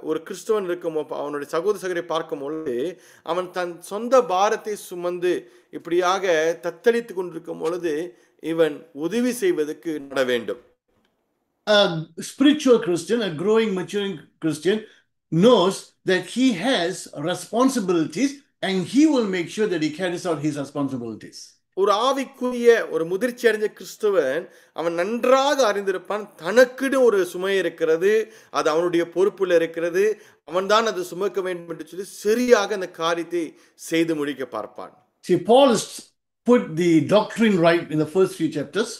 ஒரு கிறிஸ்தவன் இருக்கும் அவனுடைய சகோதரரை பார்க்கும் பொழுது அவன் தன் சொந்த பாரத்தை சுமந்து இப்படியாக தத்தளித்து கொண்டிருக்கும் பொழுது இவன் உதவி செய்வதற்கு நட வேண்டும். A spiritual Christian, a growing, maturing Christian knows that he has responsibilities and he will make sure that he carries out his responsibilities. ஒரு ஆவிக்குரிய ஒரு முதிர்ச்சி அடைஞ்ச கிறிஸ்தவன் அவன் நன்றாக அறிந்திருப்பான், தனக்குன்னு ஒரு சுமை இருக்கிறது, அது அவனுடைய பொறுப்புல இருக்கிறது, அவன் தான் அதை சுமக்க வேண்டும் என்று சொல்லி சரியாக அந்த காரியத்தை செய்து முடிக்க பார்ப்பான். See, Paul has put the doctrine right in the first few chapters.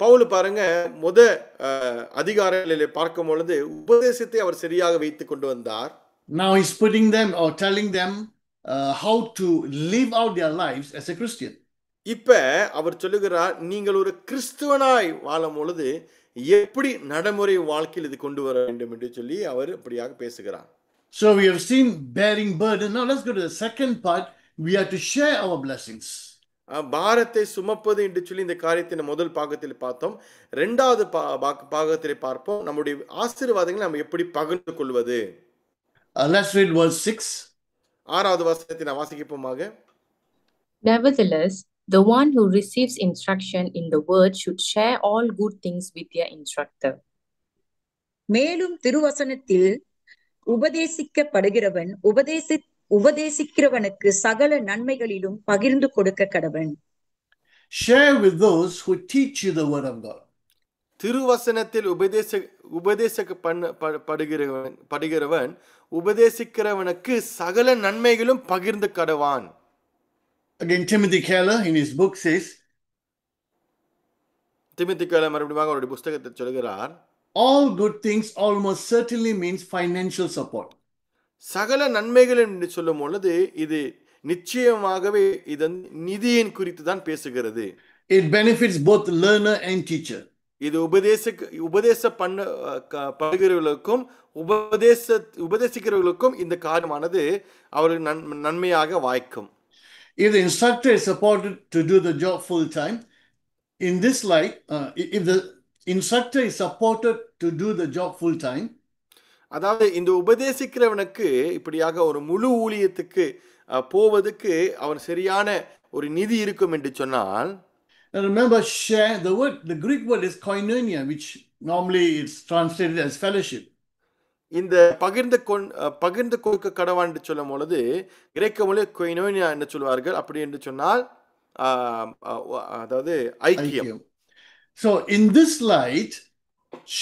Pavul பாருங்க, அதிகாரங்களிலே பார்க்கும் பொழுது உபதேசத்தை அவர் சரியாக வைத்துக் கொண்டு வந்தார். Now he's putting them or telling them how to live out their lives as a Christian. இப்ப அவர் சொல்லுகிறார், நீங்கள் ஒரு கிறிஸ்துவனாய் வாழும் பொழுது எப்படி நடைமுறை வாழ்க்கையில் இது கொண்டு வர வேண்டும் என்று சொல்லி அவர் இப்படியாக பேசுகிறார். So we have seen bearing burden. Now let's go to the second part. We are to share our blessings. பாரத்தை சுமப்பது என்று சொல்லி இந்த காரியத்தின் முதல் பாகத்தில் பார்த்தோம். இரண்டாவது பாகத்தில் பார்ப்போம் நம்முடைய ஆசீர்வாதங்களை நம்ம எப்படி பகிர்ந்து கொள்வது. Let's read verse 6. 6வது வசனத்தை நான் வாசிப்போமாக. Nevertheless, the one who receives instruction in the word should share all good things with their instructor. மேலும் திருவசனத்தில் உபதேசிக்கப்படுகிறவன் உபதேசிக்கிறவனுக்கு சகல நன்மைகளிலும் பகிர்ந்து கொடுக்க கடவன். Share with those who teach you the word of God. திருவசனத்தில் படுகிறவன் உபதேசிக்கிறவனுக்கு சகல நன்மைகளும் பகிர்ந்து கடவான். Again, Timothy Keller in his book says, Timothy Keller மறுபடியும் அவருடைய புத்தகத்தில் சொல்கிறார், all good things almost certainly means financial support. சகல நன்மைகள் என்று சொல்லும் பொழுது இது நிச்சயமாகவே இது நிதியின் குறித்து தான் பேசுகிறது. It benefits both learner and teacher. இது படுகிறவர்களுக்கும் உபதேசிக்கிறவர்களுக்கும் இந்த காரியமானது அவருக்கு நன்மையாக வாய்க்கும். If the instructor is supported to do the job full time, in this light, if the instructor is supported to do the job full time, அதாவது இந்த உபதேசிக்கிறவனுக்கு இப்படியாக ஒரு முழு ஊழியத்துக்கு போவதற்கு அவன் சரியான ஒரு நிதி இருக்கும் என்று சொன்னால், and remember, share the word, the Greek word is koinonia, which normally is translated as fellowship. இந்த பகிர்ந்து கொடுக்க கடவான் என்று சொல்லும் பொழுது கிரேக்க மொழியில் கொய்னோனியா என்று சொல்வார்கள். அப்படி என்று சொன்னால் அதாவது ஐக்கியம். So in this light,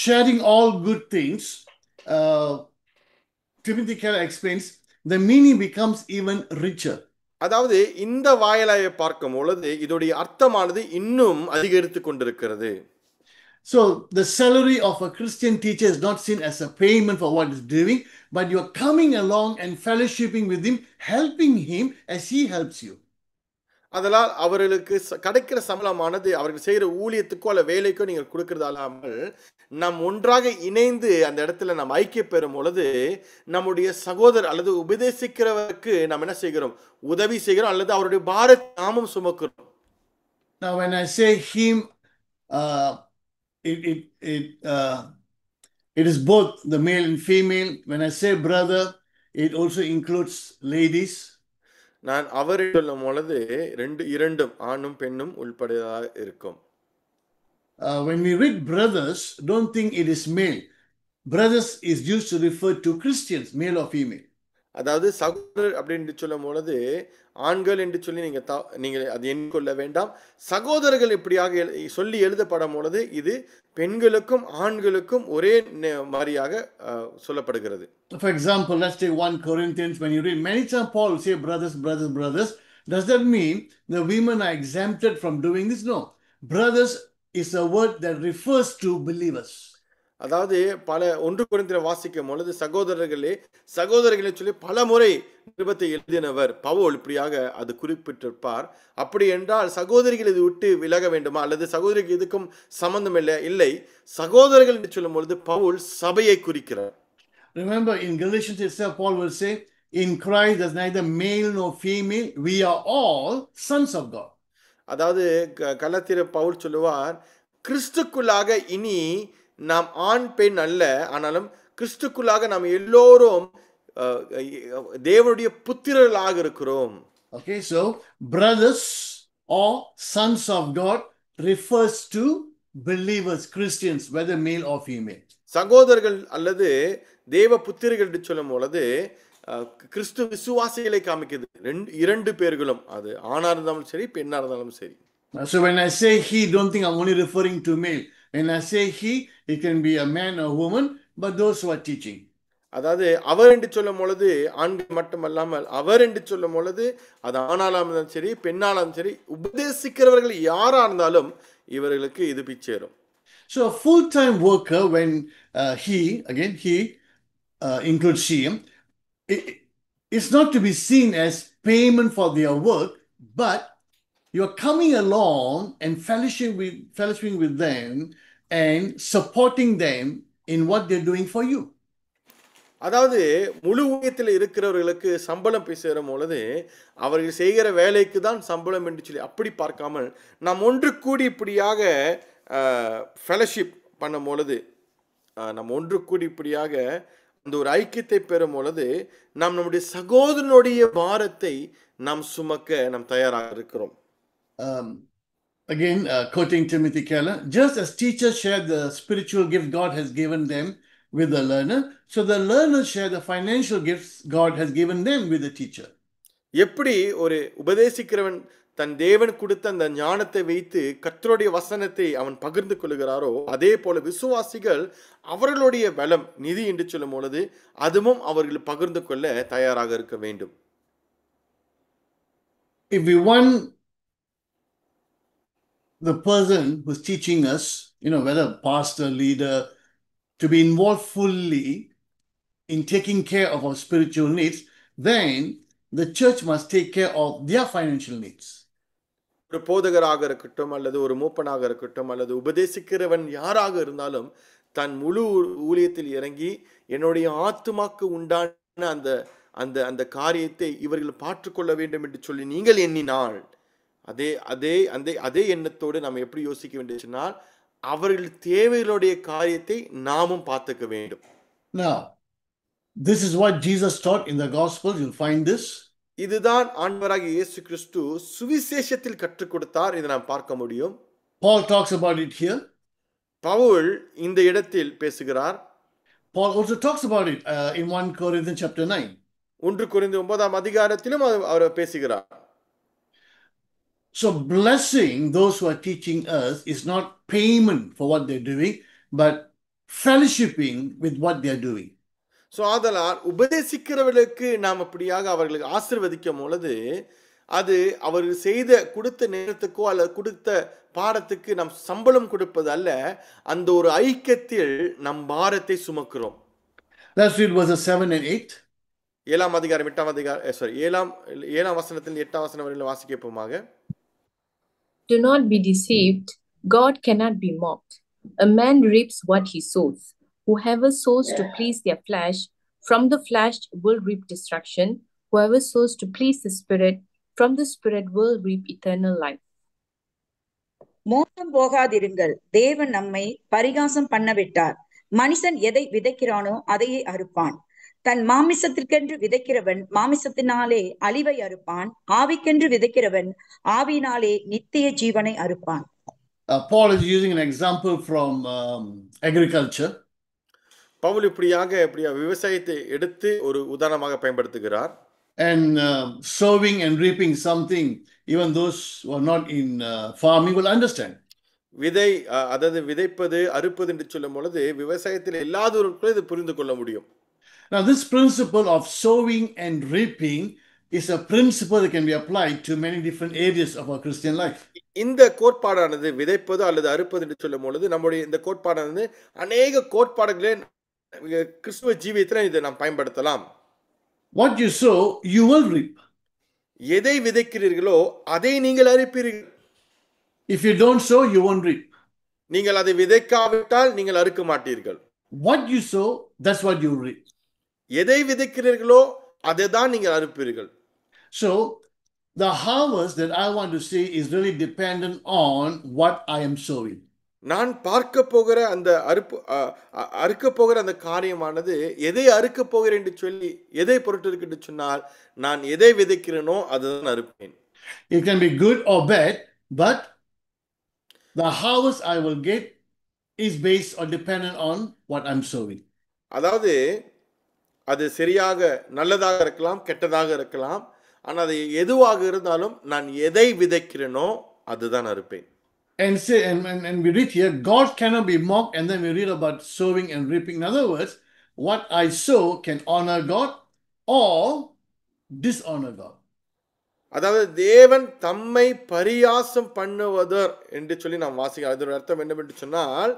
sharing all good things, Timothy Keller explains, the meaning becomes even richer. அதாவது இந்த வாயிலாயை பார்க்கும் பொழுது இதோடைய அர்த்தமானது இன்னும் அதிகரித்து கொண்டிருக்கிறது. So the salary of a Christian teacher is not seen as a payment for what he's doing, but you're coming along and fellowshipping with him, helping him as he helps you. அதனால் அவர்களுக்கு கிடைக்கிற சம்பளமானது அவர்கள் செய்கிற ஊழியத்துக்கோ அல்ல வேலைக்கோ நீங்கள் கொடுக்கறது அல்லாமல் நாம் ஒன்றாக இணைந்து அந்த இடத்துல நாம் ஐக்கியம் பெறும் பொழுது நம்முடைய சகோதரர் அல்லது உபதேசிக்கிறவருக்கு நாம் என்ன செய்கிறோம்? உதவி செய்கிறோம் அல்லது அவருடைய பாரத்தை நாமும் சுமக்கிறோம். Now when I say him, it is both the male and female. When I say brother, it also includes ladies. நான் அவர் சொல்லும் பொழுது இரண்டும் ஆணும் பெண்ணும் உள்படையதாக இருக்கும். When we read brothers, don't think it is male. Brothers is used to refer to Christians, male or female. அதாவது சகோதரர் அப்படின்னு சொல்லும் பொழுது ஆண்கள் என்று சொல்லி நீங்கள் அது எண்ணிக்கொள்ள வேண்டாம். சகோதரர்கள் இப்படியாக சொல்லி எழுதப்படும் பொழுது இது பெண்களுக்கும் ஆண்களுக்கும் ஒரே மாதிரியாக சொல்லப்படுகிறது. For example, let's take 1 Corinthians. When you read, many times Paul will say brothers, brothers, brothers. Does that mean the women are exempted from doing this? No. Brothers is a word that refers to believers. அதாவது 1 கொரிந்தியர் வாசிக்கும் பொழுது சகோதரர்களே சொல்லி பல முறை நிருபத்தை எழுதினவர் பவுல் இப்படியாக அது குறிப்பிட்டிருப்பார். அப்படி என்றால் சகோதரிகள் இது விட்டு விலக வேண்டுமா அல்லது சகோதரிக்கு இதுக்கும் சம்பந்தம் இல்லை. சகோதரர்கள் என்று சொல்லும் பொழுது பவுல் சபையை குறிக்கிறார். Remember in Galatians itself, Paul will say, in Christ there's neither male nor female, we are all sons of God. அதாவது கலாத்தியர் பவுல் சொல்லுவார், கிறிஸ்துக்குள்ளாக இனி நாம் ஆண் பெண் அல்ல, ஆனாலும் கிறிஸ்துக்குள்ளாக நாம் எல்லோரும் தேவனுடைய புத்திரர்களாக இருக்கிறோம். Okay, so brothers or sons of God refers to believers, Christians, whether male or female. சகோதரர்கள் அல்லது தேவ புத்திரர்கள் என்று சொல்லும் பொழுது கிறிஸ்து விசுவாசிகளை காமிக்குது. இரண்டு பேர்களும், அது ஆணா இருந்தாலும் சரி பெண்ணா இருந்தாலும் சரி. So when I say he, don't think I'm only referring to male. When I say he, it can be a man or woman, but those who are teaching. அதாவது அவர் என்று சொல்லும் பொழுது ஆண்கள் மட்டுமல்லாமல் அவர் என்று சொல்லும் பொழுது அது ஆணாலும் இருந்தாலும் சரி பெண்ணாலும் சரி உபதேசிக்கிறவர்கள் யாரா இருந்தாலும் இவர்களுக்கு இது பிச்சேரும். So a full-time worker, when he includes she, it's not to be seen as payment for their work, but you're coming along and fellowshipping with them and supporting them in what they're doing for you. அதாவது முழு ஊழியத்தில் இருக்கிறவர்களுக்கு சம்பளம் பேசுகிற பொழுது அவர்கள் செய்கிற வேலைக்கு தான் சம்பளம் என்று சொல்லி அப்படி பார்க்காமல் நாம் ஒன்று கூடி இப்படியாக ஃபெலோஷிப் பண்ணும் பொழுது நாம் ஒன்று கூடி இப்படியாக அந்த ஒரு ஐக்கியத்தை பெறும் பொழுது நாம் நம்முடைய சகோதரனுடைய பாரத்தை நாம் சுமக்க நாம் தயாராக இருக்கிறோம். Again, quoting Timothy Keller, just as teachers share the spiritual gift God has given them with the learner, so the learners share the financial gifts God has given them with the teacher. எப்படி ஒரு உபதேசிக்கிறவன் தன் தேவன் கொடுத்த அந்த ஞானத்தை வைத்து கர்த்தருடைய வசனத்தை அவன் பகிர்ந்து கொள்கிறாரோ அதே போல விசுவாசிகள் அவர்களுடைய பலம் நிதி என்று சொல்லும் பொழுது அதுவும் அவர்கள் பகிர்ந்து கொள்ள தயாராக இருக்க வேண்டும். If we want the person who's teaching us, whether pastor, leader, to be involved fully in taking care of our spiritual needs, then the church must take care of their financial needs. ஒரு போதகராக இருக்கட்டும் அல்லது ஒரு மூப்பனாக இருக்கட்டும் அல்லது உபதேசிக்கிறவன் யாராக இருந்தாலும் தன் முழு ஊழியத்தில் இறங்கி என்னுடைய ஆத்துமாக்கு உண்டான அந்த அந்த அந்த காரியத்தை இவர்கள் பார்த்துக்கொள்ள வேண்டும் என்று சொல்லி நீங்கள் எண்ணினால் அதே அதே அந்த அதே எண்ணத்தோடு நாம் எப்படி யோசிக்க வேண்டும் சொன்னால் அவர்கள் தேவைகளுடைய காரியத்தை நாமும் பார்த்துக்க வேண்டும். Now, this is what Jesus taught in the Gospels. You'll find this. இதுதான் ஆண்டவராகிய இயேசு கிறிஸ்து சுவிசேஷத்தில் கற்றுக் கொடுத்தார். இதை நாம் பார்க்க முடியும். Paul talks about it here. Pavul இந்த இடத்தில் பேசுகிறார். Paul also talks about it in 1 Corinthians chapter 9. 1 கொரிந்தியர் 9ஆம் அதிகாரத்திலும் அவர் பேசுகிறார். So blessing those who are teaching us is not payment for what they're doing, but fellowshipping with what they're doing. So ஆதலால் உபதேசிக்கிறவர்களுக்கு நாம் அப்படியாக அவர்களுக்கு ஆசீர்வதிக்கும் பொழுது அது அவர்கள் செய்த கொடுத்த நேரத்துக்கோ அல்லது கொடுத்த பாடத்துக்கு நாம் சம்பளம் கொடுப்பது அல்ல, அந்த ஒரு ஐக்கியத்தில் நம் பாரத்தை சுமக்கிறோம். Let's read verses 7 and 8. 7ஆம் அதிகாரம் 7ஆம் வசனத்தில் 8ஆம் வசனம் வரையில் வாசிக்கப்போமாக. Do not be deceived. God cannot be mocked. A man reaps what he sows. Whoever sows to please their flesh, from the flesh will reap destruction. Whoever sows to please the Spirit, from the Spirit will reap eternal life. மோசம் போகாதிருங்கள். தேவன் நம்மை பரிகாசம் பண்ணவிட்டார். மனுஷன் எதை விதைக்கிறானோ அதையே அறுப்பான். தன் மாமிசத்திற்கென்று விதைக்கிறவன் மாமிசத்தினாலே அழிவை அறுப்பான். ஆவிக்கென்று விதைக்கிறவன் ஆவியினாலே நித்திய ஜீவனை அறுப்பான். Paul is using an example from agriculture. Pavul இப்படியாக விவசாயத்தை எடுத்து ஒரு உதாரணமாக பயன்படுத்துகிறார். And sowing and reaping something, even those who are not in farming will understand. விதை அதாவது விதைப்பது அறுப்பது என்று சொல்லும் பொழுது விவசாயத்தில் எல்லாதவர்களுக்கும் இது புரிந்து கொள்ள முடியும். Now this principle of sowing and reaping is a principle that can be applied to many different areas of our Christian life. இந்த கோட்பாடானது விதைப்பது அல்லது அறுப்பது என்று சொல்லும் பொழுது நம்முடைய இந்த கோட்பாடானது அநேக கோட்பாடுகளே கிறிஸ்துவ ஜீவியத்தில் இதை நாம் பயன்படுத்தலாம். What you sow, you will reap. எதை விதைக்கிறீர்களோ அதை நீங்கள் அறுப்பீர்கள். If you don't sow, you won't reap. நீங்கள் அதை விதைக்காவிட்டால் நீங்கள் அறுக்க மாட்டீர்கள். What you sow, that's what you reap. எதை விதைக்கிறீர்களோ அதை தான் நீங்கள் அறுப்பீர்கள். So the harvest that I want to see is really dependent on what I am sowing. நான் பார்க்க போகிற அந்த அறுக்க போகிற அந்த காரியமானது எதை அறுக்க போகிறேன் என்று சொல்லி எதை பொருட்டு இருக்கு என்று சொன்னால் நான் எதை விதைக்கிறேனோ அதுதான் அறுப்பேன். It can be good or bad, but the harvest I will get is based or dependent on what I'm sowing. அதாவது அது சரியாக நல்லதாக இருக்கலாம் கெட்டதாக இருக்கலாம், ஆனால் அது எதுவாக இருந்தாலும் நான் எதை விதைக்கிறேனோ அதுதான் அறுப்பேன். And say, and we read here, God cannot be mocked, and then we read about sowing and reaping. In other words, what I sow can honor God or dishonor God. அதாவது தேவன் தம்மை பரியாசம் பண்ணுவதர் என்று சொல்லி நாம் வாசிக்கிறோம். அதோட அர்த்தம் என்னவென்று சொன்னால்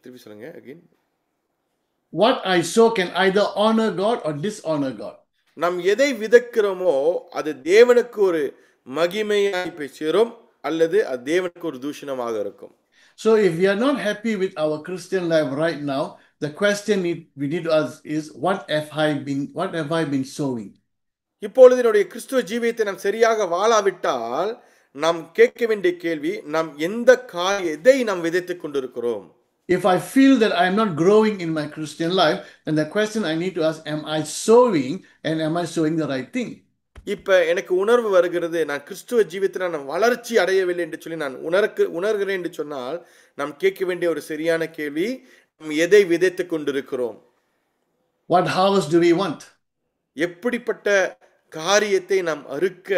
திருப்பி சொல்லுங்க again. What I sow can either honor God or dishonor God. நாம் எதை விதைக்கிறோமோ அது தேவனுக்கு ஒரு மகிமையாய் சேரும் அல்லது அது தேவனுக்கு ஒரு தூஷணமாக இருக்கும். So if we are not happy with our Christian life right now, the question we need to ask is, what have I been sowing? இப்பொழுது என்னுடைய கிறிஸ்துவ ஜீவியத்தை நாம் சரியாக வாழாவிட்டால் நாம் கேட்க வேண்டிய கேள்வி, நாம் எதை நாம் விதைத்துக் கொண்டிருக்கிறோம்? If I feel that I'm not growing in my Christian life, then the question I need to ask, am I sowing, and am I sowing the right thing? இப்ப எனக்கு உணர்வு வருகிறது, நான் கிறிஸ்துவ ஜீவியத்தில் நான் வளர்ச்சி அடையவில்லை என்று சொல்லி நான் உணர்கிறேன் என்று சொன்னால் நாம் கேட்க வேண்டிய ஒரு சரியான கேள்வி, நாம் எதை விதைத்துக் கொண்டிருக்கிறோம்? What harvest do we want? எப்படிப்பட்ட காரியத்தை நாம் அறுக்க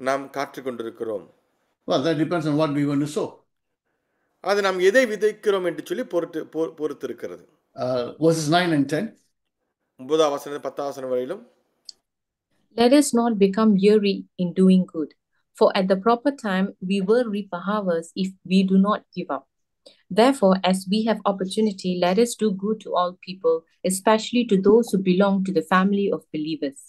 நாம் காத்துக் கொண்டிருக்கிறோம்? Well, that depends on what we want to sow. அது நாம் எதை விதைக்கிறோம் என்று சொல்லி பொறுத்து இருக்கிறது. Verses 9 and 10. 9 வசனம் 10 வசனம் வரையிலும், Let us not become weary in doing good, for at the proper time we will reap a harvest if we do not give up. Therefore, as we have opportunity, let us do good to all people, especially to those who belong to the family of believers.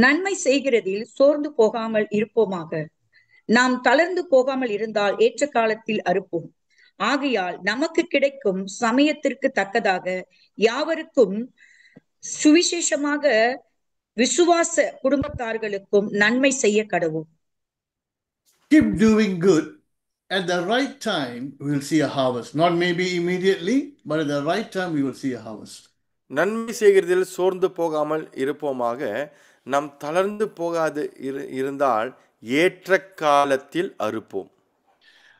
நன்மை செய்கிறதில் சோர்ந்து போகாமல் இருப்போமாக. நாம் தளர்ந்து போகாமல் இருந்தால் ஏற்ற காலத்தில் அறுப்போம். ஆகையால் நமக்கு கிடைக்கும் சமயத்திற்கு தக்கதாக யாவருக்கும், சுவிசேஷமாக விசுவாச குடும்பத்தார்களுக்கும் நன்மை செய்ய கடவோம். Keep doing good. At the right time, we will see a harvest. Not maybe immediately, but at the right time, we will see a harvest. நன்மை செய்கிறதில் சோர்ந்து போகாமல் இருப்போமாக. நாம் தளர்ந்து போகாது இருந்தால் ஏற்ற காலத்தில் அறுப்போம்.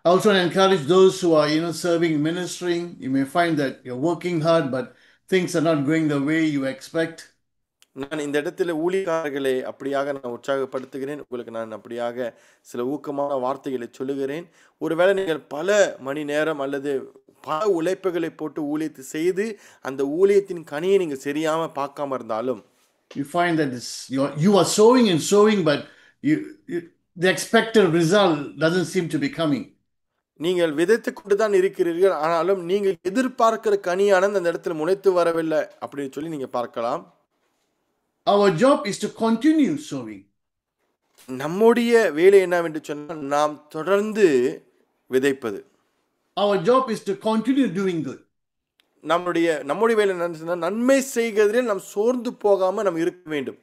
I also encourage those who are, serving, ministering. You may find that you're working hard, but things are not going the way you expect. நான் இந்த இடத்துல ஊழியக்காரர்களை அப்படியாக நான் உற்சாகப்படுத்துகிறேன். உங்களுக்கு நான் அப்படியாக சில ஊக்கமான வார்த்தைகளை சொல்லுகிறேன். ஒருவேளை நீங்கள் பல மணி நேரம் அல்லது பல உழைப்புகளை போட்டு ஊழியத்தை செய்து அந்த ஊழியத்தின் கனியை நீங்கள் சரியாம பார்க்காம இருந்தாலும், you find that you are sowing and sowing, but the expected result doesn't seem to be coming. நீங்கள் விதைத்து கொண்டு தான் இருக்கிறீர்கள், ஆனாலும் நீங்கள் எதிர்பார்க்கிற கனியானது அந்த இடத்துல முளைத்து வரவில்லை அப்படின்னு சொல்லி நீங்க பார்க்கலாம். Our job is to continue sowing. நம்முடைய வேலை என்னவென்று சொன்னால் நாம் தொடர்ந்து விதைப்பது. Our job is to continue doing good. நம்முடைய வேலை என்ன சொன்னா, நன்மை செய்கிறதில் நாம் சோர்ந்து போகாம நாம் இருக்க வேண்டும்.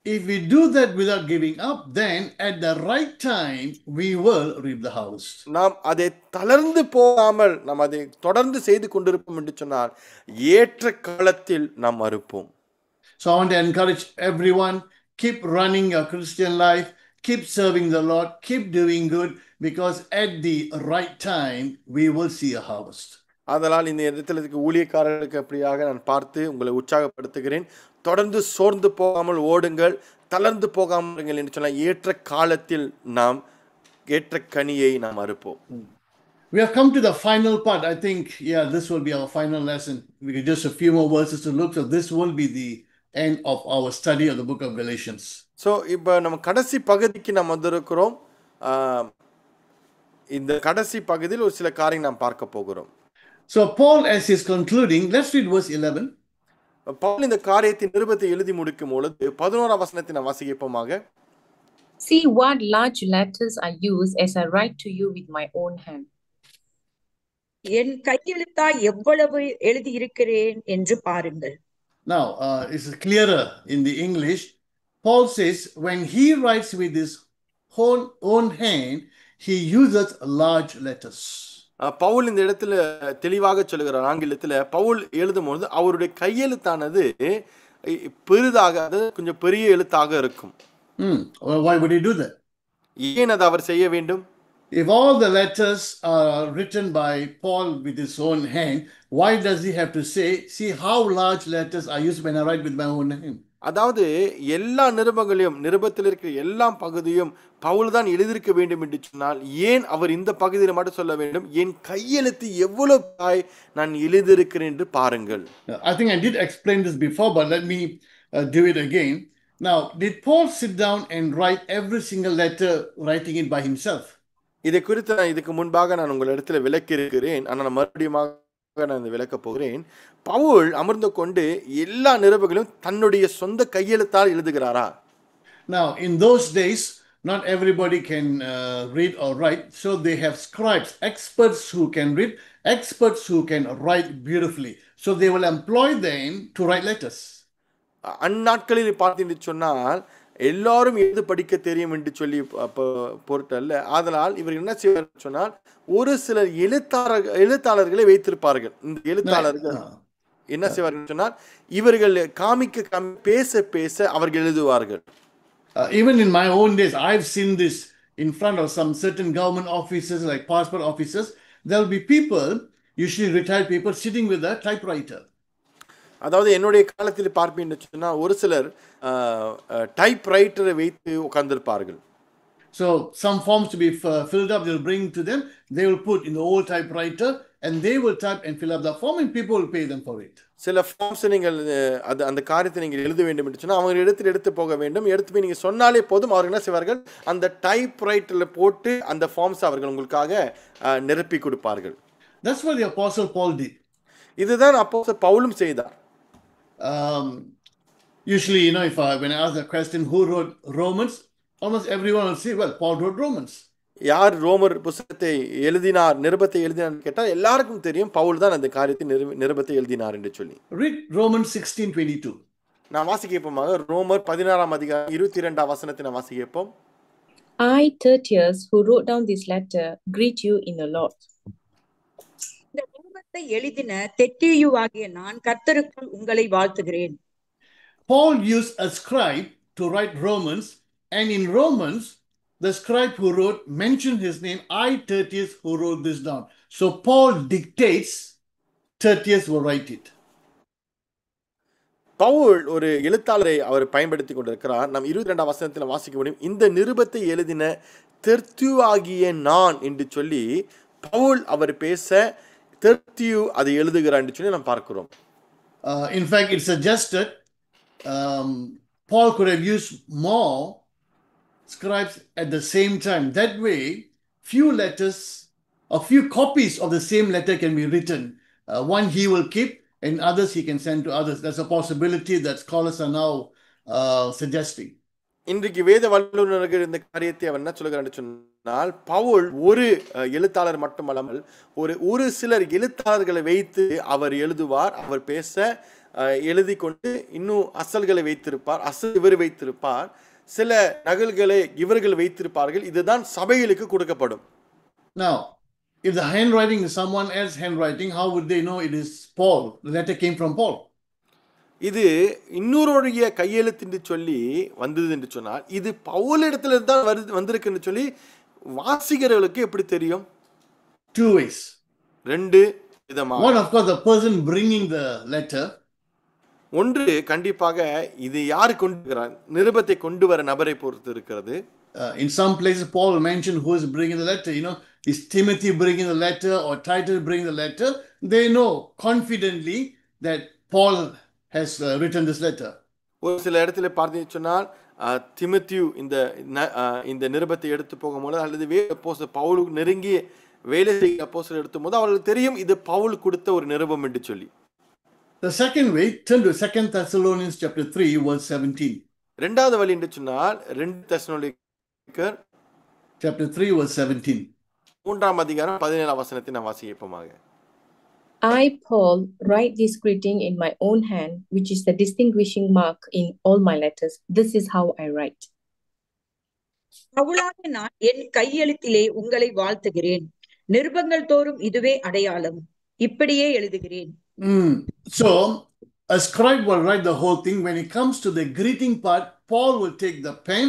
If we do that without giving up, then at the right time we will reap the harvest. நாம் அதை தளர்ந்து போகாமல் நாம் அதை தொடர்ந்து செய்து கொண்டிருப்போம் என்று சொன்னால் ஏற்ற காலத்தில் நாம் அறுப்போம். So I want to encourage everyone, keep running your Christian life, keep serving the Lord, keep doing good, because at the right time we will see a harvest. அதனால் இந்த இடத்துல ஊழியக்காரர்களுக்கு அப்படியாக நான் பார்த்து உங்களை உற்சாகப்படுத்துகிறேன். தொடர்ந்து சோர்ந்து போகாமல் ஓடுங்கள், தளர்ந்து போகாமல் இருங்கள் என்று சொன்னால் ஏற்ற காலத்தில் நாம் ஏற்ற கனியை நாம் அறுப்போம். We have come to the final part. I think, this will be our final lesson. We get just a few more verses to look. So this will be the end of our study of the book of Galatians. So இப்போ நம்ம கடைசி பகுதிக்கு நாம் வந்திருக்கிறோம். இந்த கடைசி பகுதியில் ஒரு சில காரியம் நாம் பார்க்க போகிறோம். So Paul, as he's concluding, let's read verse 11. Pavul இந்த காரியத்தின் நிருபத்தை எழுதி முடிக்கும் பொழுது 11ஆம் வசனத்தை நாம் வாசிப்போமாக. See what large letters I use as I write to you with my own hand. என் கையெழுத்தாய் எவ்வளவு எழுதி இருக்கிறேன் என்று பாருங்கள். Now, it's clearer in the English. Paul says when he writes with his own hand, he uses large letters. Pavul இந்த இடத்துல தெளிவாக சொல்லுகிறார். ஆங்கிலத்தில் பவுல் எழுதும் பொழுது அவருடைய கையெழுத்தானது பெரிதாக, அதாவது கொஞ்சம் பெரிய எழுத்தாக இருக்கும். Why would he do that? ஏன் அதை அவர் செய்ய வேண்டும்? If all the letters are written by Paul with his own hand, why does he have to say, see how large letters I use when I write with my own hand? அதாவது எல்லா நிருபத்தில் இருக்கிற எல்லா பகுதியும் பவுல் தான் எழுதியிருக்க வேண்டும் என்று சொன்னால் ஏன் அவர் இந்த பகுதியில் மட்டும் சொல்ல வேண்டும், என் கையெழுத்து எவ்வளவு நான் எழுதியிருக்கிறேன் என்று பாருங்கள். I think I did explain this before, but let me do it again. Now, did Paul sit down and write every single letter, writing it by himself? இதை குறித்து நான் இதுக்கு முன்பாக நான் உங்களிடத்துல விளக்கி இருக்கிறேன். ஆனால் மறுபடியும் நான் விளக்க போகிறேன். பவுல் அமர்ந்து கொண்டு எல்லா நிருபங்களையும் தன்னுடைய சொந்த கையெழுத்தால் எழுதுகிறாரா? Now, in those days, not everybody can read or write. So they have scribes, experts who can read, experts who can write beautifully. So they will employ them to write letters. அந்நாட்களில் பார்த்தீங்க சொன்னால் எல்லாரும் எழுத படிக்க தெரியும் என்று சொல்லி பொருட்டல்ல. அதனால் இவர் என்ன செய்வார் சொன்னால் ஒரு சிலர் எழுத்தாளர்களை வைத்திருப்பார்கள். இந்த எழுத்தாளர்கள் என்ன செய்வார்கள் சொன்னால் இவர்கள் காமிக்க பேச பேச அவர்கள் எழுதுவார்கள். Even in my own days, I've seen this in front of some certain government offices like passport offices. There will be people, usually retired people, sitting with a typewriter. அதாவது என்னுடைய காலத்தில் பார்ப்பீங்கன்னு சொன்னால் ஒரு சிலர் டைப்ரைட்டரை வைத்து உட்கார்ந்திருப்பார்கள். So some forms to be filled up, they'll bring to them. They will put in the old typewriter and they will type and fill up the form and people will pay them for it. சில forms நீங்கள் அந்த காரியத்தை நீங்கள் எழுத வேண்டும் என்று சொன்னால் அவங்க எடுத்து போக வேண்டும். எடுத்து போய் நீங்கள் சொன்னாலே போதும். அவர்கள் என்ன செய்வார்கள், அந்த டைப்ரைட்டரில் போட்டு அந்த ஃபார்ம்ஸ் அவர்கள் உங்களுக்காக நிரப்பி கொடுப்பார்கள். That's what the Apostle Paul did. இதுதான் அப்போஸ்தலர் பவுலும் செய்தார். Usually, when I ask the question, who wrote Romans? Almost everyone will say, well, Paul wrote Romans. யார் ரோமர் புத்தகத்தை எழுதினார், நிருபத்தை எழுதினார் கேட்டால் எல்லாருக்கும் தெரியும் பவுல் தான் அந்த காரியத்தை நிருபத்தை எழுதினார் என்று சொல்லி. Read Romans 16:22. நான் வாசிக்கப்போமாக ரோமர் 16ஆம் அதிகாரம் 22ஆம் வசனத்தை நான் வாசிக்கப்போம். I, Tertius, who wrote down this letter, greet you in the Lord. இந்த நிருபத்தை எழுதின தெர்தியுவாகிய நான் கர்த்தருக்குள் உங்களை வாழ்த்துகிறேன். Paul used a scribe to write Romans, and in Romans, the scribe who wrote mentioned his name, I, Tertius, who wrote this down. So Paul dictates, Tertius will write it. Pavul ஒரு எழுத்தாளரை அவர் பயன்படுத்தி கொண்டிருக்கிறார். நாம் 22ஆம் வசனத்தில் வாசிக்க முடியும். இந்த நிருபத்தை எழுதின தெர்தியுவாகிய நான் என்று சொல்லி பவுல் அவர் பேச தெர்தியு அதை எழுதுகிறார் என்று சொல்லி நாம் பார்க்கிறோம். In fact, it's suggested Paul could have used more scribes at the same time. That way, few letters or few copies of the same letter can be written. One he will keep and others he can send to others. That's a possibility that scholars are now suggesting. இன்றைக்கு வேத வல்லுநர்கள் இந்த காரியத்தை அவர் என்ன சொல்லுகிறார் சொன்னால் பவுல் ஒரு எழுத்தாளர் மட்டுமல்லாமல் ஒரு சிலர் எழுத்தாளர்களை வைத்து அவர் எழுதுவார். அவர் பேச எழுதி கொண்டு இன்னும் அசல்களை வைத்திருப்பார். அசல் இவர் வைத்திருப்பார். சில நகல்களை இவர்கள் வைத்திருப்பார்கள். இதுதான் சபைகளுக்கு கொடுக்கப்படும். Now, if the handwriting is someone else's handwriting, how would they know it is Paul? The letter came from Paul. இது இன்னொருடைய கையெழுத்து என்று சொல்லி வந்தது என்று சொன்னால் இது பவுலிடத்துல தான் வந்திருக்கு என்று சொல்லி வாசிக்கிறவர்களுக்கு எப்படி தெரியும்? Two ways. ரெண்டு விதமா. One, of course, the person bringing the letter. ஒன்று கண்டிப்பாக இது யாரு கொண்டு நிருபத்தை கொண்டு வர நபரை பொறுத்து இருக்கிறது. In some places Paul mentioned who is bringing the letter. Is Timothy bringing the letter or Titus bringing the letter? They know confidently that Paul has written this letter. ஒரு சில இடத்துல பார்த்தீங்கன்னு சொன்னால் திமோத்தேயு இந்த நிருபத்தை எடுத்து போகும்போது அல்லது அப்போஸ்தலர் பவுலுக்கு நெருங்கிய வேலை செய்ய அப்போஸ்தலர் எடுத்தும்போது அவர்களுக்கு தெரியும் இது பவுல் கொடுத்த ஒரு நிருபம் என்று சொல்லி. The second way, turn to 2 Thessalonians chapter 3 verse 17. இரண்டாவது வழி என்று சொன்னால் 2 தெசலோனிக்கர் chapter 3 verse 17. மூன்றாம் அதிகாரம் 17ஆம் வசனத்தை நான் வாசிப்போமாக. I, Paul, write this greeting in my own hand, which is the distinguishing mark in all my letters. This is how I write. பவுலாகிய நான் என் கையெழுத்திலே உங்களை வாழ்த்துகிறேன். நிருபங்கள் தோறும் இதுவே அடையாளம். இப்படியே எழுதுகிறேன். So, a scribe will write the whole thing. When it comes to the greeting part, Paul will take the pen,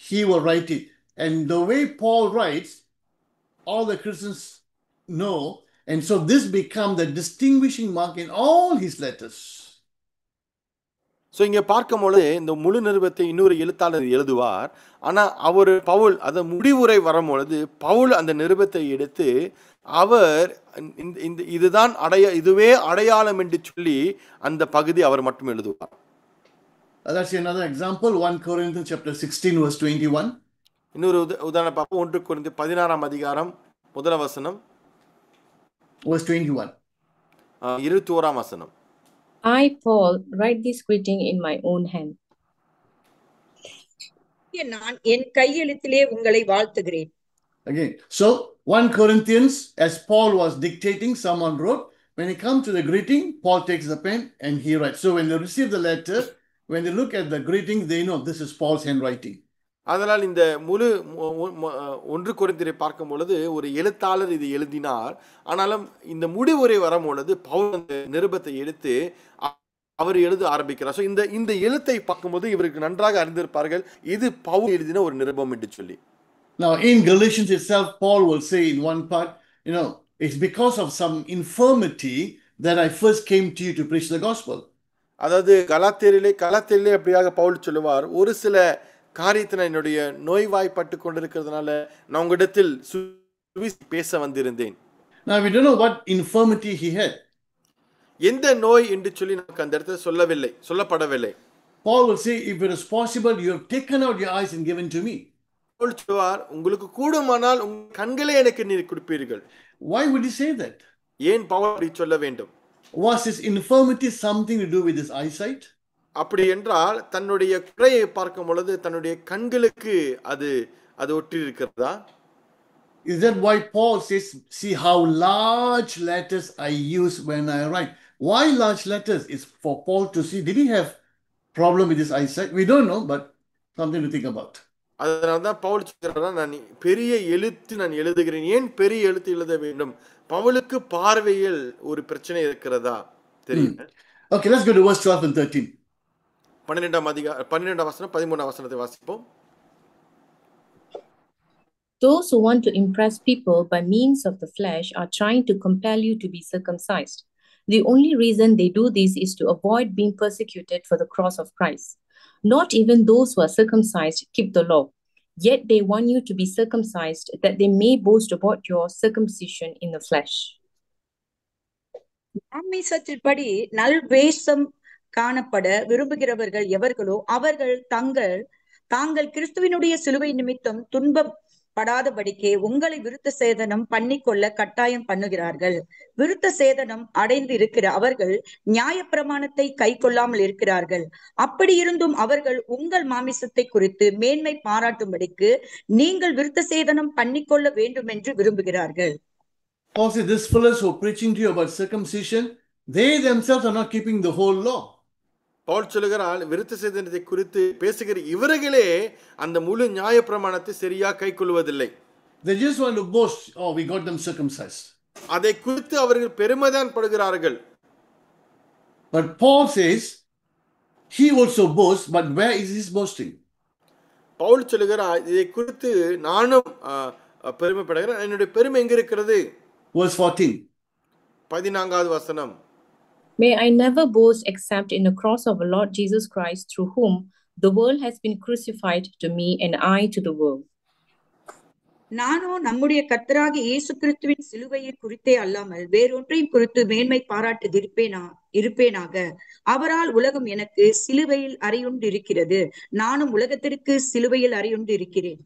he will write it. And the way Paul writes, all the Christians know. And so this becomes the distinguishing mark in all his letters. So இங்கே பார்க்கும்பொழுது இந்த முழு நிருபத்தை இன்னொரு எழுத்தாளர் எழுதுவார். ஆனால் பவுல் அதை முடிவுரை வரும்பொழுது பவுல் அந்த நிருபத்தை எடுத்து அவர் இதுதான் இதுவே அடையாளம் என்று சொல்லி அந்த பகுதி அவர் மட்டும் எழுதுவார். That's another example. 1 Corinthians chapter 16 verse 21. இன்னொரு உதாரணம் பார்ப்போம். 1 கொரிந்தியர் 16ஆம் அதிகாரம் முதலாம் வசனம் verse 21. 21ஆம் வசனம். I, Paul, write this greeting in my own hand. நான் என் கையெழுத்திலே உங்களை வாழ்த்துகிறேன். Again, so 1 Corinthians, as Paul was dictating, someone wrote. When it comes to the greeting, Paul takes the pen and he writes. So when they receive the letter, when they look at the greeting, they know this is Paul's handwriting. அதனால் இந்த முழு 1 கொரிந்தியரை பார்க்கும் பொழுது ஒரு எழுத்தாளர் இது எழுதினார். ஆனாலும் இந்த முடிவுரை வரும்பொழுது பவுல் அந்த நிருபத்தை எடுத்து அவர் எழுத ஆரம்பிக்கிறார். ஸோ இந்த எழுத்தை பார்க்கும்போது இவருக்கு நன்றாக அறிந்திருப்பார்கள் இது பவுல் எழுதின ஒரு நிருபம் என்று சொல்லி. Now in Galatians itself, Paul will say in one part, it's because of some infirmity that I first came to you to preach the gospel. அதாவது கலாத்தியரிலே அப்படியாக பவுல் சொல்லுவார், ஒரு சில காரியத்தினால் என்னுடைய நோய்வாய்ப்பட்டு கொண்டிருக்கிறதுனால நான் உங்களிடத்தில் பேச வந்திருந்தேன். Now we don't know what infirmity he had. எந்த நோய் என்று சொல்லி நமக்கு அந்த இடத்துல சொல்லப்படவில்லை. Paul will say, if it is possible, you have taken out your eyes and given to me. Pavul சொல்வார், உங்களுக்கு கூடுமானால் உங்கள் கண்களே எனக்கு நீர் கொடுப்பீர்கள். Why would he say that? ஏன் பவுல் அப்படி சொல்ல வேண்டும்? Was his infirmity something to do with his eyesight? அப்படி என்றால் தன்னுடைய குறையை பார்க்கும் பொழுது தன்னுடைய கண்களுக்கு அது ஒட்டி இருக்கிறதா? Is that why Paul says, see how large letters I use when I write? Why large letters? It's for Paul to see. Did he have problem with his eyesight? We don't know, but something to think about. அதனால்தான் பவுல் சொல்கிறார், நான் பெரிய எழுத்து நான் எழுதுகிறேன். ஏன் பெரிய எழுத்து எழுத வேண்டும்? பவுலுக்கு பார்வையில் ஒரு பிரச்சனை இருக்கிறதா தெரியும். Okay, let's go to verse 12 and 13. 12 வசனம் 13 வசனத்தை வாசிப்போம். Those who want to impress people by means of the flesh are trying to compel you to be circumcised. The only reason they do this is to avoid being persecuted for the cross of Christ. Not even those who are circumcised keep the law. Yet they want you to be circumcised, that they may boast about your circumcision in the flesh. மாமிசத்தின்படி நல்வேஷம் காணப்பட விரும்புகிறவர்கள் எவர்களோ அவர்கள் தாங்கள் கிறிஸ்துவினுடைய சிலுவை நிமித்தம் துன்பப்படாதபடிக்கு உங்களை விருத்த சேதனம் பண்ணிக்கொள்ள கட்டாயம் பண்ணுகிறார்கள். விருத்த சேதனம் அடைந்து இருக்கிற அவர்கள் நியாயப்பிரமாணத்தை கை கொள்ளாமல் இருக்கிறார்கள். அப்படி இருந்தும் அவர்கள் உங்கள் மாமிசத்தை குறித்து மேன்மை பாராட்டும்படிக்கு நீங்கள் விருத்த சேதனம் பண்ணிக்கொள்ள வேண்டும் என்று விரும்புகிறார்கள். Paul says, these fellows who are preaching to you about circumcision, they themselves are not keeping the whole law. Pavul சொல்லுகிறார், விருத்த சேதனத்தை குறித்து பேசுகிற இவர்களே அந்த முழு நியாயப்பிரமாணத்தை சரியா கைக்கொள்வதில்லை. They just want to boast, oh, we got them circumcised. அதை குறித்து அவர்கள் பெருமைதான் படுகிறார்கள். But Paul says, he also boasts, but where is his boasting? Pavul சொல்லுகிறார், இதை குறித்து நானும் பெருமைப்படுகிறேன். என்னுடைய பெருமை எங்க இருக்கிறது? Verse 14. 14வது வசனம். May I never boast except in the cross of our Lord Jesus Christ, through whom the world has been crucified to me and I to the world. நானோ நம்முடைய கர்த்தராகிய இயேசு கிறிஸ்துவின் சிலுவையை குறித்தே அல்லாமல் வேறொன்றையும் குறித்து மேன்மை இருப்பேனாக. அவரால் உலகம் எனக்கு சிலுவையில் அறையுண்டு இருக்கிறது, நானும் உலகத்திற்கு சிலுவையில் அறையுண்டு இருக்கிறேன்.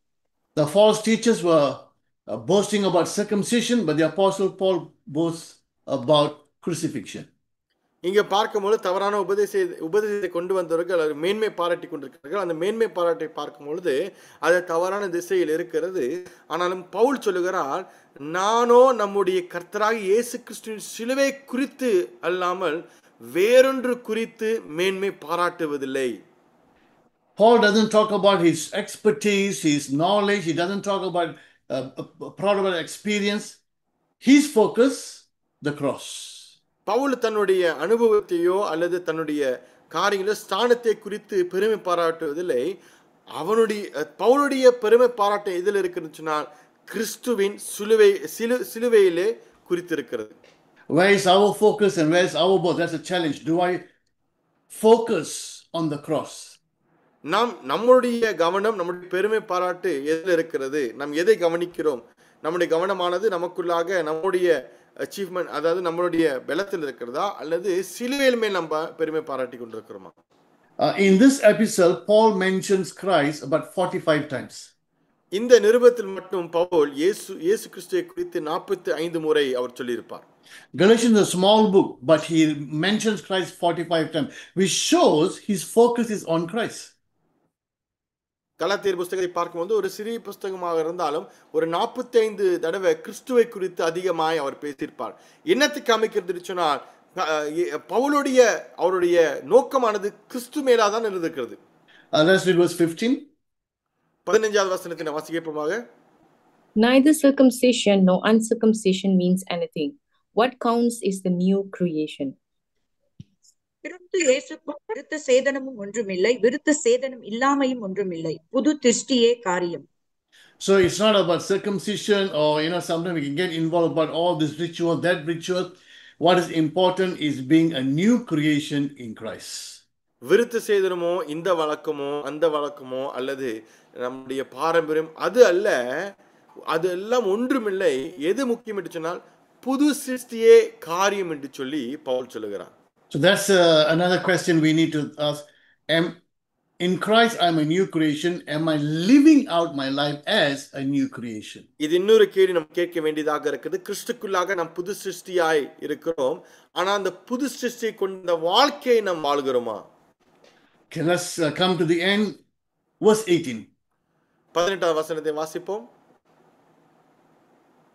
The false teachers were boasting about circumcision, but the apostle Paul boasts about crucifixion. இங்க பார்க்கும்போது தவறான உபதேசத்தை கொண்டு வந்தவர்கள் மேன்மை பாராட்டி கொண்டிருக்கிறார்கள். அந்த மேன்மை பாராட்டை பார்க்கும் பொழுது அது தவறான திசையில் இருக்கிறது. ஆனாலும் பவுல் சொல்லுகிறார், நானோ நம்முடைய கர்த்தராகிய இயேசு கிறிஸ்துவின் சிலுவை குறித்து அல்லாமல் வேறொன்று குறித்து மேன்மை பாராட்டுவதில்லை. Paul doesn't talk about his expertise, his knowledge. He doesn't talk about proud about experience. His focus, the cross. Pavul தன்னுடைய அனுபவத்தையோ அல்லது தன்னுடைய காரியங்களோ ஸ்தானத்தை குறித்து பெருமை பாராட்டுவதில்லை. பவுலுடைய பெருமை பாராட்ட எதில் இருக்குன்னு சொன்னால் கிறிஸ்துவின் சிலுவையிலே குறித்திருக்கிறது. Where is our focus and where is our boast? That's a challenge. Do I focus on the cross? நம்முடைய கவனம், நம்முடைய பெருமை பாராட்டு எதில் இருக்கிறது? நாம் எதை கவனிக்கிறோம்? நம்முடைய கவனமானது நமக்குள்ளாக நம்முடைய அச்சீவ்மெண்ட், அதாவது நம்மளுடைய பலத்தில் இருக்கிறதா அல்லது சிலுவையில் மேல் நம்ம பெருமை பாராட்டி கொண்டிருக்கிறோமா? In this episode, Paul mentions Christ about 45 times. இந்த நிருபத்தில் மட்டும் பவுல் இயேசு கிறிஸ்துவை குறித்து 45 முறை அவர் சொல்லியிருப்பார். Galatians is a small book, but he mentions Christ 45 times, which shows his focus is on Christ. கலாத்தியர் புஸ்தகத்தை பார்க்கும்போது ஒரு சிறிய புஸ்தகமாக இருந்தாலும் ஒரு 45 தடவை கிறிஸ்துவை குறித்து அதிகமாய் அவர் பேசியிருப்பார். என்னத்துக்கு அமைக்கிறது சொன்னால் பவுலுடைய அவருடைய நோக்கமானது கிறிஸ்து மேலாதான் இருந்திருக்கிறது. Let's read verse 15. 15வது வசனத்தின் வாசிக்கப்பமாக, Neither circumcision nor uncircumcision means anything. What counts is the new creation. கிறிஸ்து இயேசுக்குள் விருத்த சேதனமும் ஒன்றுமில்லை, விருத்த சேதனம் இல்லாமையும் ஒன்றுமில்லை, புது திருஷ்டியே காரியம். So it's not about circumcision or, sometimes we can get involved about all this ritual, that ritual. What is important is being a new creation in Christ. விருத்த சேதனமோ இந்த வழக்கமோ அந்த வழக்கமோ அல்லது நம்முடைய பாரம்பரியம் அது அல்ல, அது எல்லாம் ஒன்றுமில்லை. எது முக்கியம் என்று சொன்னால் புது சிருஷ்டியே காரியம் என்று சொல்லி பவுல் சொல்லுகிறார். So that's another question we need to ask. In Christ, I'm a new creation. Am I living out my life as a new creation? இது இன்னொரு கேள்வி நாம் கேட்க வேண்டியதாக இருக்குது. கிறிஸ்துக்குள்ளாக நாம் புது சிருஷ்டியாய் இருக்கிறோம், ஆனா அந்த புது சிருஷ்டியை கொண்ட வாழ்க்கையை நாம் வாழ்கிறோமா? Okay, let's come to the end. Verse 18. 18வது வசனத்தை வாசிப்போம்.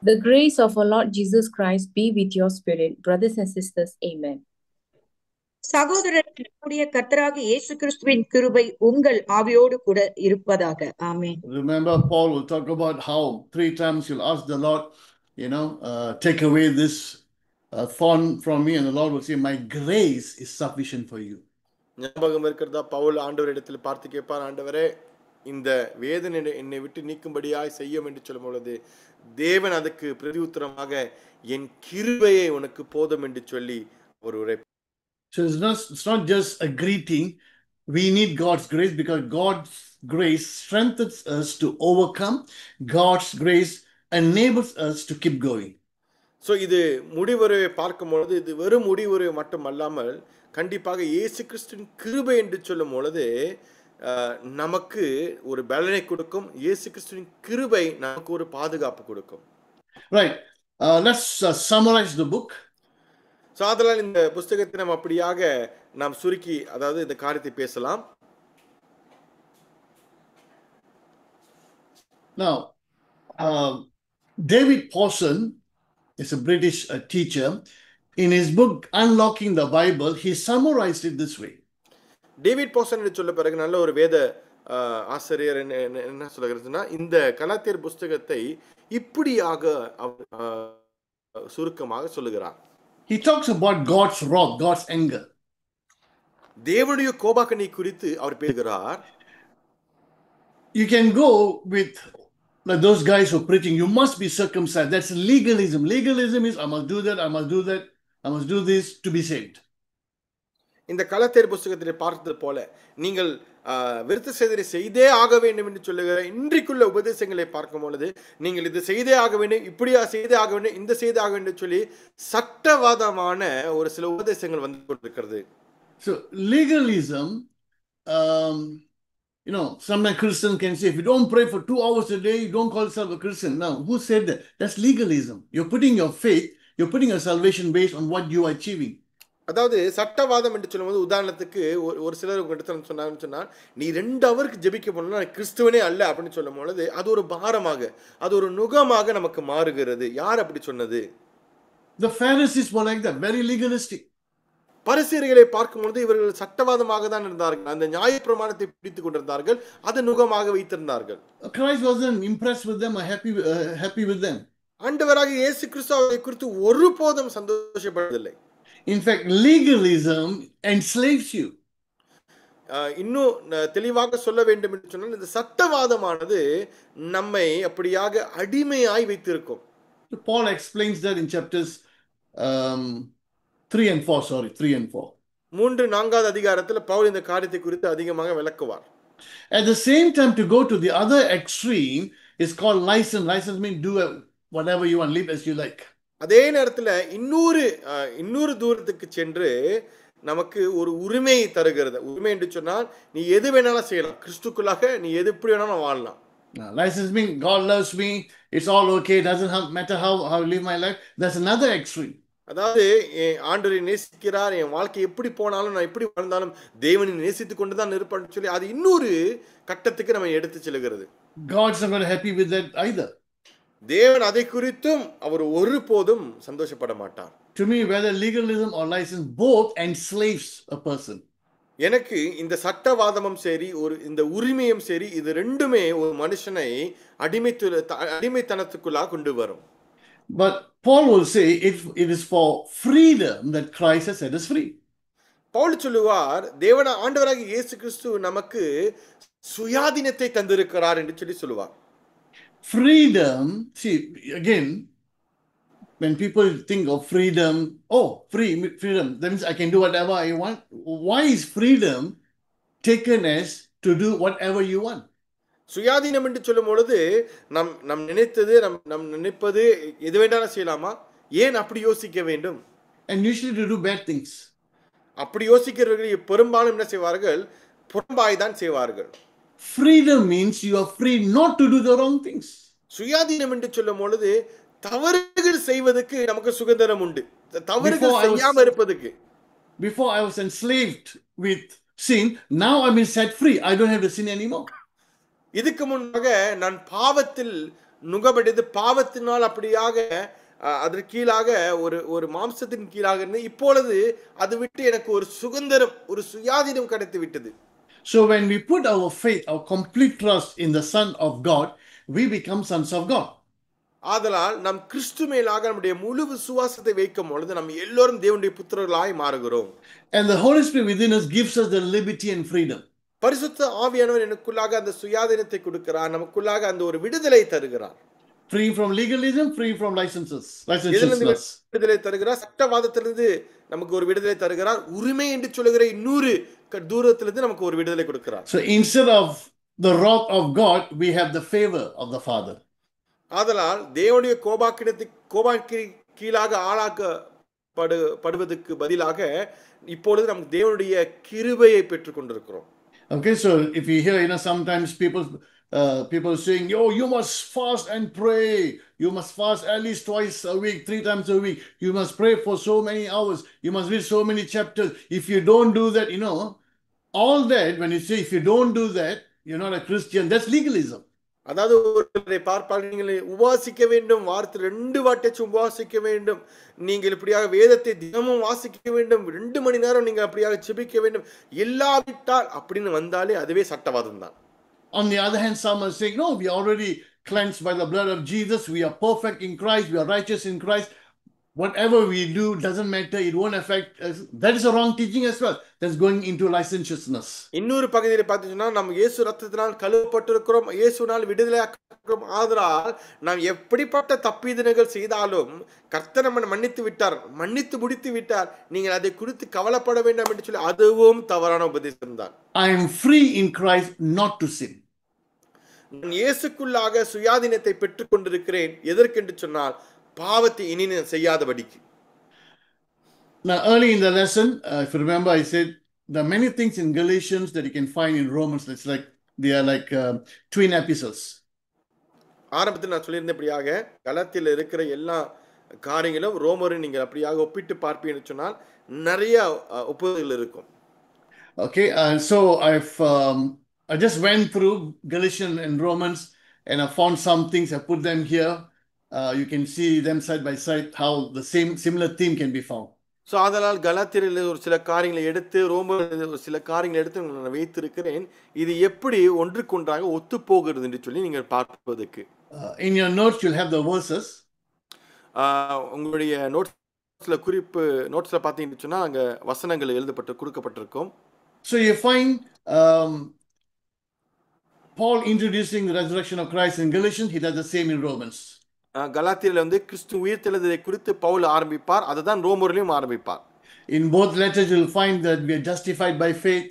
The grace of our Lord Jesus Christ be with your spirit, brothers and sisters. Amen. சகோதரர்களுடைய கர்த்தராகிய இயேசு கிறிஸ்துவின் கிருபை உங்கள் ஆவியோடு கூட இருப்பதாக. ஆமென். Remember, Paul will talk about how 3 times you'll ask the Lord, take away this thorn from me, and the Lord will say, my grace is sufficient for you. ஞாபகம் இருக்கிறதா? பவுல் ஆண்டவரிடத்தில் பார்த்து கேட்பார், ஆண்டவரே இந்த வேதனை என்னை விட்டு நீக்கும்படியாய் செய்யும் என்று சொல்லும் பொழுது தேவன் அதுக்கு பிரதியுத்தரமாக என் கிருபையை உனக்கு போதும் என்று சொல்லி ஒரு உரைப்பார். So it's not just a greeting. We need God's grace because God's grace strengthens us to overcome. God's grace enables us to keep going. So இது முடிவுரையை பார்க்கும்பொழுது இது வெறும் முடிவுரை மட்டும் அல்லாமல் கண்டிப்பாக இயேசு கிறிஸ்துவின் கிருபை என்று சொல்லும் பொழுது நமக்கு ஒரு பலனை கொடுக்கும். இயேசு கிறிஸ்துவின் கிருபை நமக்கு ஒரு பாதுகாப்பு கொடுக்கும். Right. Let's summarize the book. So அதனால் இந்த புஸ்தகத்தை நம்ம அப்படியாக நாம் சுருக்கி அதாவது இந்த காரியத்தை பேசலாம். Now, David Pawson is a British teacher. In his book Unlocking the Bible, he summarized it this way. David Pawson என்று சொல்ல பிறகு நல்ல ஒரு வேத ஆசிரியர் என்ன சொல்லுகிறதுனா இந்த கலாத்தியர் புஸ்தகத்தை இப்படியாக சுருக்கமாக சொல்லுகிறார். He talks about God's wrath, God's anger. தேவனுடைய கோபாக்கனை குறித்து அவர் பேசுகிறார். You can go with those guys who are preaching, you must be circumcised. That's legalism. Legalism is, I must do that, I must do that, I must do this to be saved. இந்த கலாத்தியர் புஸ்தகத்தில் பார்த்தது போல நீங்கள் விருத்த சேதனை செய்தே ஆக வேண்டும் என்று சொல்லுகிற இன்றைக்குள்ள உபதேசங்களை பார்க்கும் பொழுது நீங்கள் இது செய்தே ஆக வேண்டும், இப்படியா செய்தே ஆக வேண்டும், இந்த செய்தே ஆக வேண்டும் சொல்லி சட்டவாதமான ஒரு சில உபதேசங்கள் வந்து கொண்டிருக்கிறது. So legalism, some Christians can say, if you don't pray for 2 hours a day, you don't call yourself a Christian. Now, who said that? That's legalism. You're putting your faith, you're putting your salvation based on what you are achieving. அதாவது சட்டவாதம் என்று சொல்லும்போது உதாரணத்துக்கு ஒரு சிலர் உங்கள்கிட்ட சொன்னாங்கன்னு சொன்னால் நீ 2 ஹவருக்கு ஜெபிக்க போனா கிறிஸ்துவனே அல்ல அப்படின்னு சொல்லும் பொழுது அது ஒரு பாரமாக அது ஒரு நுகமாக நமக்கு மாறுகிறது. யார் அப்படி சொன்னது? The Pharisees were like that, very legalistic. பரிசேயர்களை பார்க்கும்போது இவர்கள் சட்டவாதமாக தான் இருந்தார்கள், அந்த நியாயப்பிரமாணத்தை பிடித்துக் கொண்டிருந்தார்கள், அது நுகமாக வைத்திருந்தார்கள். Christ wasn't impressed with them or happy with them. ஆண்டவராகிய இயேசு கிறிஸ்து அவரை குறித்து ஒருபோதும் சந்தோஷப்படவில்லை. In fact, legalism enslaves you. இன்னும் தெளிவாக சொல்ல வேண்டும் என்று சொன்னால் இந்த சட்டவாதமானது நம்மை அப்படியாக அடிமையாய் வைத்திருக்கும். Paul explains that in chapters 3 and 4. 3 and 4. 3-4வது அதிகாரத்தில் பவுல் இந்த காரியத்தை குறித்து அதிகமாக விளக்குவார். At the same time, to go to the other extreme is called license. License means do whatever you want, live as you like. அதே நேரத்தில் இன்னொரு தூரத்துக்கு சென்று நமக்கு ஒரு உரிமையை தருகிறது. உரிமை என்று சொன்னால் நீ எது வேணாலும் செய்யலாம், கிறிஸ்துக்குள்ளாக நீ எது எப்படி வேணாலும் வாழலாம். License means God loves me, it's all okay, doesn't matter how I live my life. That's another extreme. அதாவது என் ஆண்டவரை நேசிக்கிறார், என் வாழ்க்கை எப்படி போனாலும் நான் எப்படி வாழ்ந்தாலும் தேவனை நேசித்து கொண்டு தான் இருப்பேன்னு சொல்லி அது இன்னொரு கட்டத்துக்கு நம்ம எடுத்து செல்கிறது. God's not going to be happy with that either. தேவன் அதை குறித்தும் அவர் ஒருபோதும் சந்தோஷப்பட மாட்டார். To me, whether legalism or license, both enslaves a person. எனக்கு இந்த சட்டவாதமும் சரி இந்த உரிமையும் சரி இது ரெண்டுமே ஒரு மனுஷனை அடிமைத்தனத்துக்குள்ளாக கொண்டு வரும். But Paul will say it is for freedom that Christ has set us free. Pavul சொல்லுவார், தேவன ஆண்டவராகிய இயேசு கிறிஸ்து நமக்கு சுயாதீனத்தை தந்திருக்கிறார் என்று சொல்லி சொல்லுவார். Freedom, see, again, when people think of freedom, freedom, that means I can do whatever I want. Why is freedom taken as to do whatever you want? சுயாதீனம் என்று சொல்லும் பொழுது நம் நினைத்தது நம் நினைப்பது எது வேண்டாலும் செய்யலாமா? ஏன் அப்படி யோசிக்க வேண்டும்? And usually to do bad things. அப்படி யோசிக்கிறவர்கள் பெரும்பாலும் என்ன செய்வார்கள்? புறம்பாய் தான் செய்வார்கள். Freedom means you are free not to do the wrong things. சுயாதீனம் என்று சொல்லும் பொழுது தவறுகள் செய்வதற்கு நமக்கு சுதந்திரம் உண்டு. தவறுகள் செய்யாம இருப்பதற்கு. Before I was enslaved with sin, now I've been set free. I don't have to sin anymore. இதுக்கு முன்னாக நான் பாவத்தில் நுகப்பட்டது, பாவத்தினால் அப்படியாக அதற்கு கீழாக ஒரு மாம்சத்தின் கீழாக இருந்து இப்பொழுது அது விட்டு எனக்கு ஒரு சுதந்திரம், ஒரு சுயாதீனம் கிடைத்து விட்டது. So when we put our faith, our complete trust in the Son of God, we become sons of God. ஆதலால் நாம் கிறிஸ்து மேலாக நம்முடைய முழு விசுவாசத்தை வைக்கும் பொழுது நம்ம எல்லோரும் தேவனுடைய புத்திரர்களாய் மாறுகிறோம். And the Holy Spirit within us gives us the liberty and freedom. பரிசுத்த ஆவியானவர் எனக்குள்ளாக அந்த சுயாதீனத்தை கொடுக்கிறார், நமக்குள்ளாக அந்த ஒரு விடுதலை தருகிறார். Free from legalism, free from licenses. விடுதலை தருகிறார், சட்டவாதத்திலிருந்து நமக்கு ஒரு விடுதலை தருகிறார், உரிமை என்று சொல்லுகிற இன்னொரு தூரத்திலிருந்து நமக்கு ஒரு விடுதலை கொடுக்கிறார். So instead of the wrath of God, we have the favor of the Father. ஆதலால் தேவனுடைய கோபாக்கிற்கு கீழாக ஆளாக்கப்படுவதற்கு பதிலாக இப்பொழுது நமக்கு தேவனுடைய கிருபையை பெற்றுக் கொண்டிருக்கிறோம். Okay, so if you hear, sometimes people saying, you must fast and pray. You must fast at least twice a week, 3 times a week. You must pray for so many hours. You must read so many chapters. If you don't do that, all that, when you say if you don't do that, you're not a Christian, that's legalism. அதாவது ஒருவரை பார்ப்பால் நீங்கள் உபாசிக்க வேண்டும், வாரத்தில் 2 வாட்டியாச்சும் உபாசிக்க வேண்டும், நீங்கள் இப்படியாக வேதத்தை தினமும் வாசிக்க வேண்டும், 2 மணி நேரம் நீங்கள் அப்படியாக ஜெபிக்க வேண்டும், எல்லாவிட்டால் அப்படின்னு வந்தாலே அதுவே சட்டவாதம் தான். On the other hand, some are saying, no, we are already cleansed by the blood of Jesus, we are perfect in Christ, we are righteous in Christ, whatever we do doesn't matter, it won't affect us. That is a wrong teaching as well. That's going into licentiousness. இன்னொரு பகுதியில் பார்த்தீங்கன்னா நம்ம இயேசு ரத்தத்தினால் கழுவப்பட்டிருக்கிறோம், இயேசுனால் விடுதலையாக்கப்பட்டிருக்கிறோம். ஆதலால் நாம் எப்படிப்பட்ட தப்பிதங்கள் செய்தாலும் கர்த்தர் நம்மை மன்னித்து விட்டார், மன்னித்து முடித்து விட்டார், நீங்கள் அதை குறித்து கவலைப்பட வேண்டாம் என்று சொல்லி அதுவும் தவறான உபதேசம் தான். I am free in Christ not to sin. நான் இயேசுக்குள்ளாக சுயாதீனத்தை பெற்றுக் கொண்டிருக்கிறேன். எதற்கென்று சொன்னால் பாவத்தை இனி செய்யாதபடிக்கு. Now, early in the lesson, if you remember, I said there are many things in Galatians that you can find in Romans. It's like they are like twin epistles. ஆரம்பத்தில் நான் சொல்லியிருந்தபடியாக கலாத்தியில் இருக்கிற எல்லா காரியங்களும் ரோமரும் நீங்கள் அப்படியாக ஒப்பிட்டு பார்ப்பீங்கன்னு சொன்னால் நிறைய ஒப்புதல்கள் இருக்கும். Okay, so I just went through Galatians and Romans and I found some things. I put them here. You can see them side by side how the similar theme can be found. So அதனால் கலாத்தியரில் ஒரு சில காரியங்களை எடுத்து ரோமரில் ஒரு சில காரியங்களை எடுத்து நான் வைத்திருக்கிறேன். இது எப்படி ஒன்றுக்கொன்றாக ஒத்து போகிறது என்று சொல்லி நீங்கள் பார்ப்பதற்கு. In your notes you'll have the verses. உங்களுடைய நோட்ஸில் பார்த்தீங்கன்னு சொன்னால் அங்கே வசனங்கள் கொடுக்கப்பட்டிருக்கும். So you find Paul introducing the resurrection of Christ in Galatians. He does the same in Romans. கலாத்தியரில் கிறிஸ்து உயிர்த்தெழுதலை குறித்து பவுல் ஆரம்பிப்பார், அதுதான் ரோமரிலும் ஆரம்பிப்பார். In both letters you will find that we are justified by faith.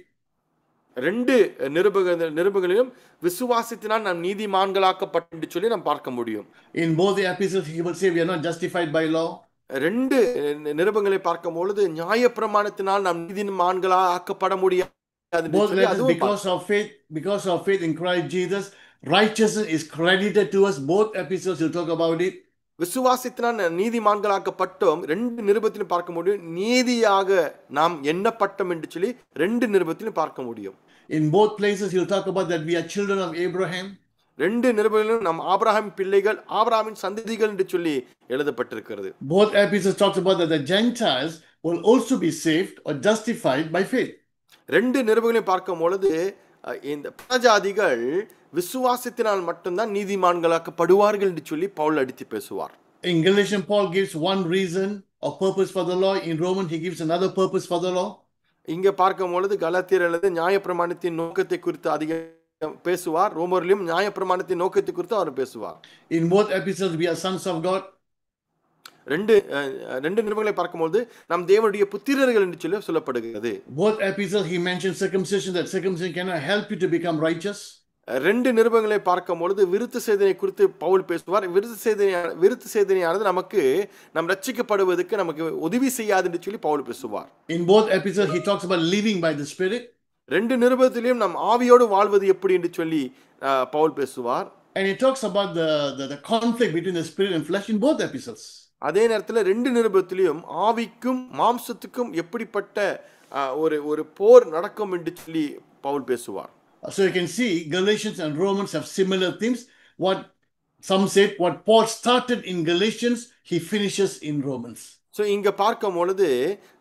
2 நிருபங்களிலும் விசுவாசத்தினால் நாம் நீதிமான்களாக்கப்பட்டோம் என்று சொல்லி நாம் பார்க்க முடியும். In both the epistles he will say we are not justified by law. 2 நிருபங்களை பார்க்கும் பொழுது நியாயப்பிரமாணத்தினால் நாம் நீதிமான்களாக ஆக்கப்பட முடியாது. Both letters because of faith in Christ Jesus, righteousness is credited to us. Both epistles will talk about it. விசுவாசத்தினால் நீதிமான்களாக்கப்பட்டோம். 2 நிருபத்திலும் பார்க்க முடியும். நீதியாக நாம் எண்ணப்பட்டோம் என்று சொல்லி 2 நிருபத்திலும் பார்க்க முடியும். In both places, he'll talk about that we are children of Abraham. 2 நிருபங்களிலும் நாம் ஆபிரகாம் பிள்ளைகள், ஆபிரகாமின் சந்ததிகள் என்று சொல்லி எழுதப்பட்டிருக்கிறது. Both epistles talks about that the Gentiles will also be saved or justified by faith. 2 நிருபங்களையும் பார்க்கும் பொழுது இந்த புறஜாதிகள் விசுவாசத்தினால் மட்டும்தான் நீதிமான்களாக்கப்படுவார்கள் என்று சொல்லி பவுல் அடித்து பேசுவார். In Galatians, Paul gives one reason or purpose for the law. In Romans, he gives another purpose for the law. இங்க பார்க்கும் பொழுது கலாத்தியர் அல்லது நியாயப்பிரமாணத்தின் நோக்கத்தை குறித்து அதிகம் பேசுவார். ரோமரிலும் நியாயப்பிரமாணத்தின் நோக்கத்தை குறித்து அவர் பேசுவார். In both epistles, we are sons of God. 2 நிருபங்களை பார்க்கும்போது நாம் தேவனுடைய புத்திரர்கள் என்று சொல்லி சொல்லப்படுகிறது. Both epistles, he mentions circumcision, that circumcision cannot help you to become righteous. 2 நிருபங்களை பார்க்கும் பொழுது விருத்த சேதனை குறித்து பவுல் பேசுவார். விருத்த சேதனையானது நமக்கு நம் ரட்சிக்கப்படுவதற்கு நமக்கு உதவி செய்யாது என்று சொல்லி பவுல் பேசுவார். In both epistles, he talks about living by the Spirit. 2 நிருபத்திலும் நாம் ஆவியோடு வாழ்வது எப்படி என்று சொல்லி பவுல் பேசுவார். And he talks about the conflict between the spirit and flesh in both epistles. அதே நேரத்தில் 2 நிருபத்திலும் ஆவிக்கும் மாம்சத்துக்கும் எப்படிப்பட்ட ஒரு போர் நடக்கும் என்று சொல்லி பவுல் பேசுவார். So you can see Galatians and Romans have similar themes. What some said, what Paul started in Galatians, he finishes in Romans. So இங்கே பார்க்கும் பொழுது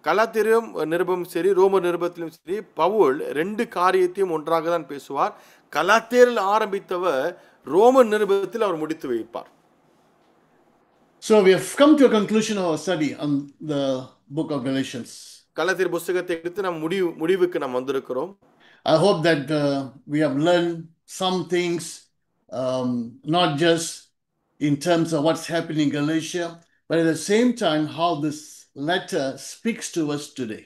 கலாத்தியரும் நிருபம் சரி, ரோமர் நிருபத்திலும் சரி, பவுல் 2 காரியத்தையும் ஒன்றாக தான் பேசுவார். கலாத்தியரில் ஆரம்பித்தவர் ரோமர் நிருபத்தில் அவர் முடித்து வைப்பார். So we have come to a conclusion of our study on the book of Galatians. கலாத்தியர் புத்தகத்தை எடுத்து நாம் முடிவுக்கு நாம் வந்திருக்கிறோம். I hope that we have learned some things, not just in terms of what's happening in Galatia, but at the same time how this letter speaks to us today.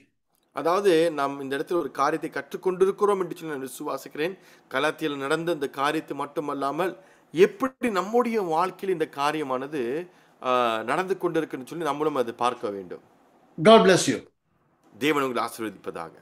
அதாவது நாம் இந்த இடத்துல ஒரு காரியத்தை கற்றுக்கொண்டிருக்கிறோம் என்று சொல்லி நான் விசுவாசிக்கிறேன். கலாத்தியில் நடந்த இந்த காரியத்தை மட்டுமல்லாமல் எப்படி நம்முடைய வாழ்க்கையில் இந்த காரியமானது நடந்து கொண்டிருக்குன்னு சொல்லி நம்மளும் அதை பார்க்க வேண்டும். God bless you. தேவன் உங்களை ஆசீர்வதிப்பதாக.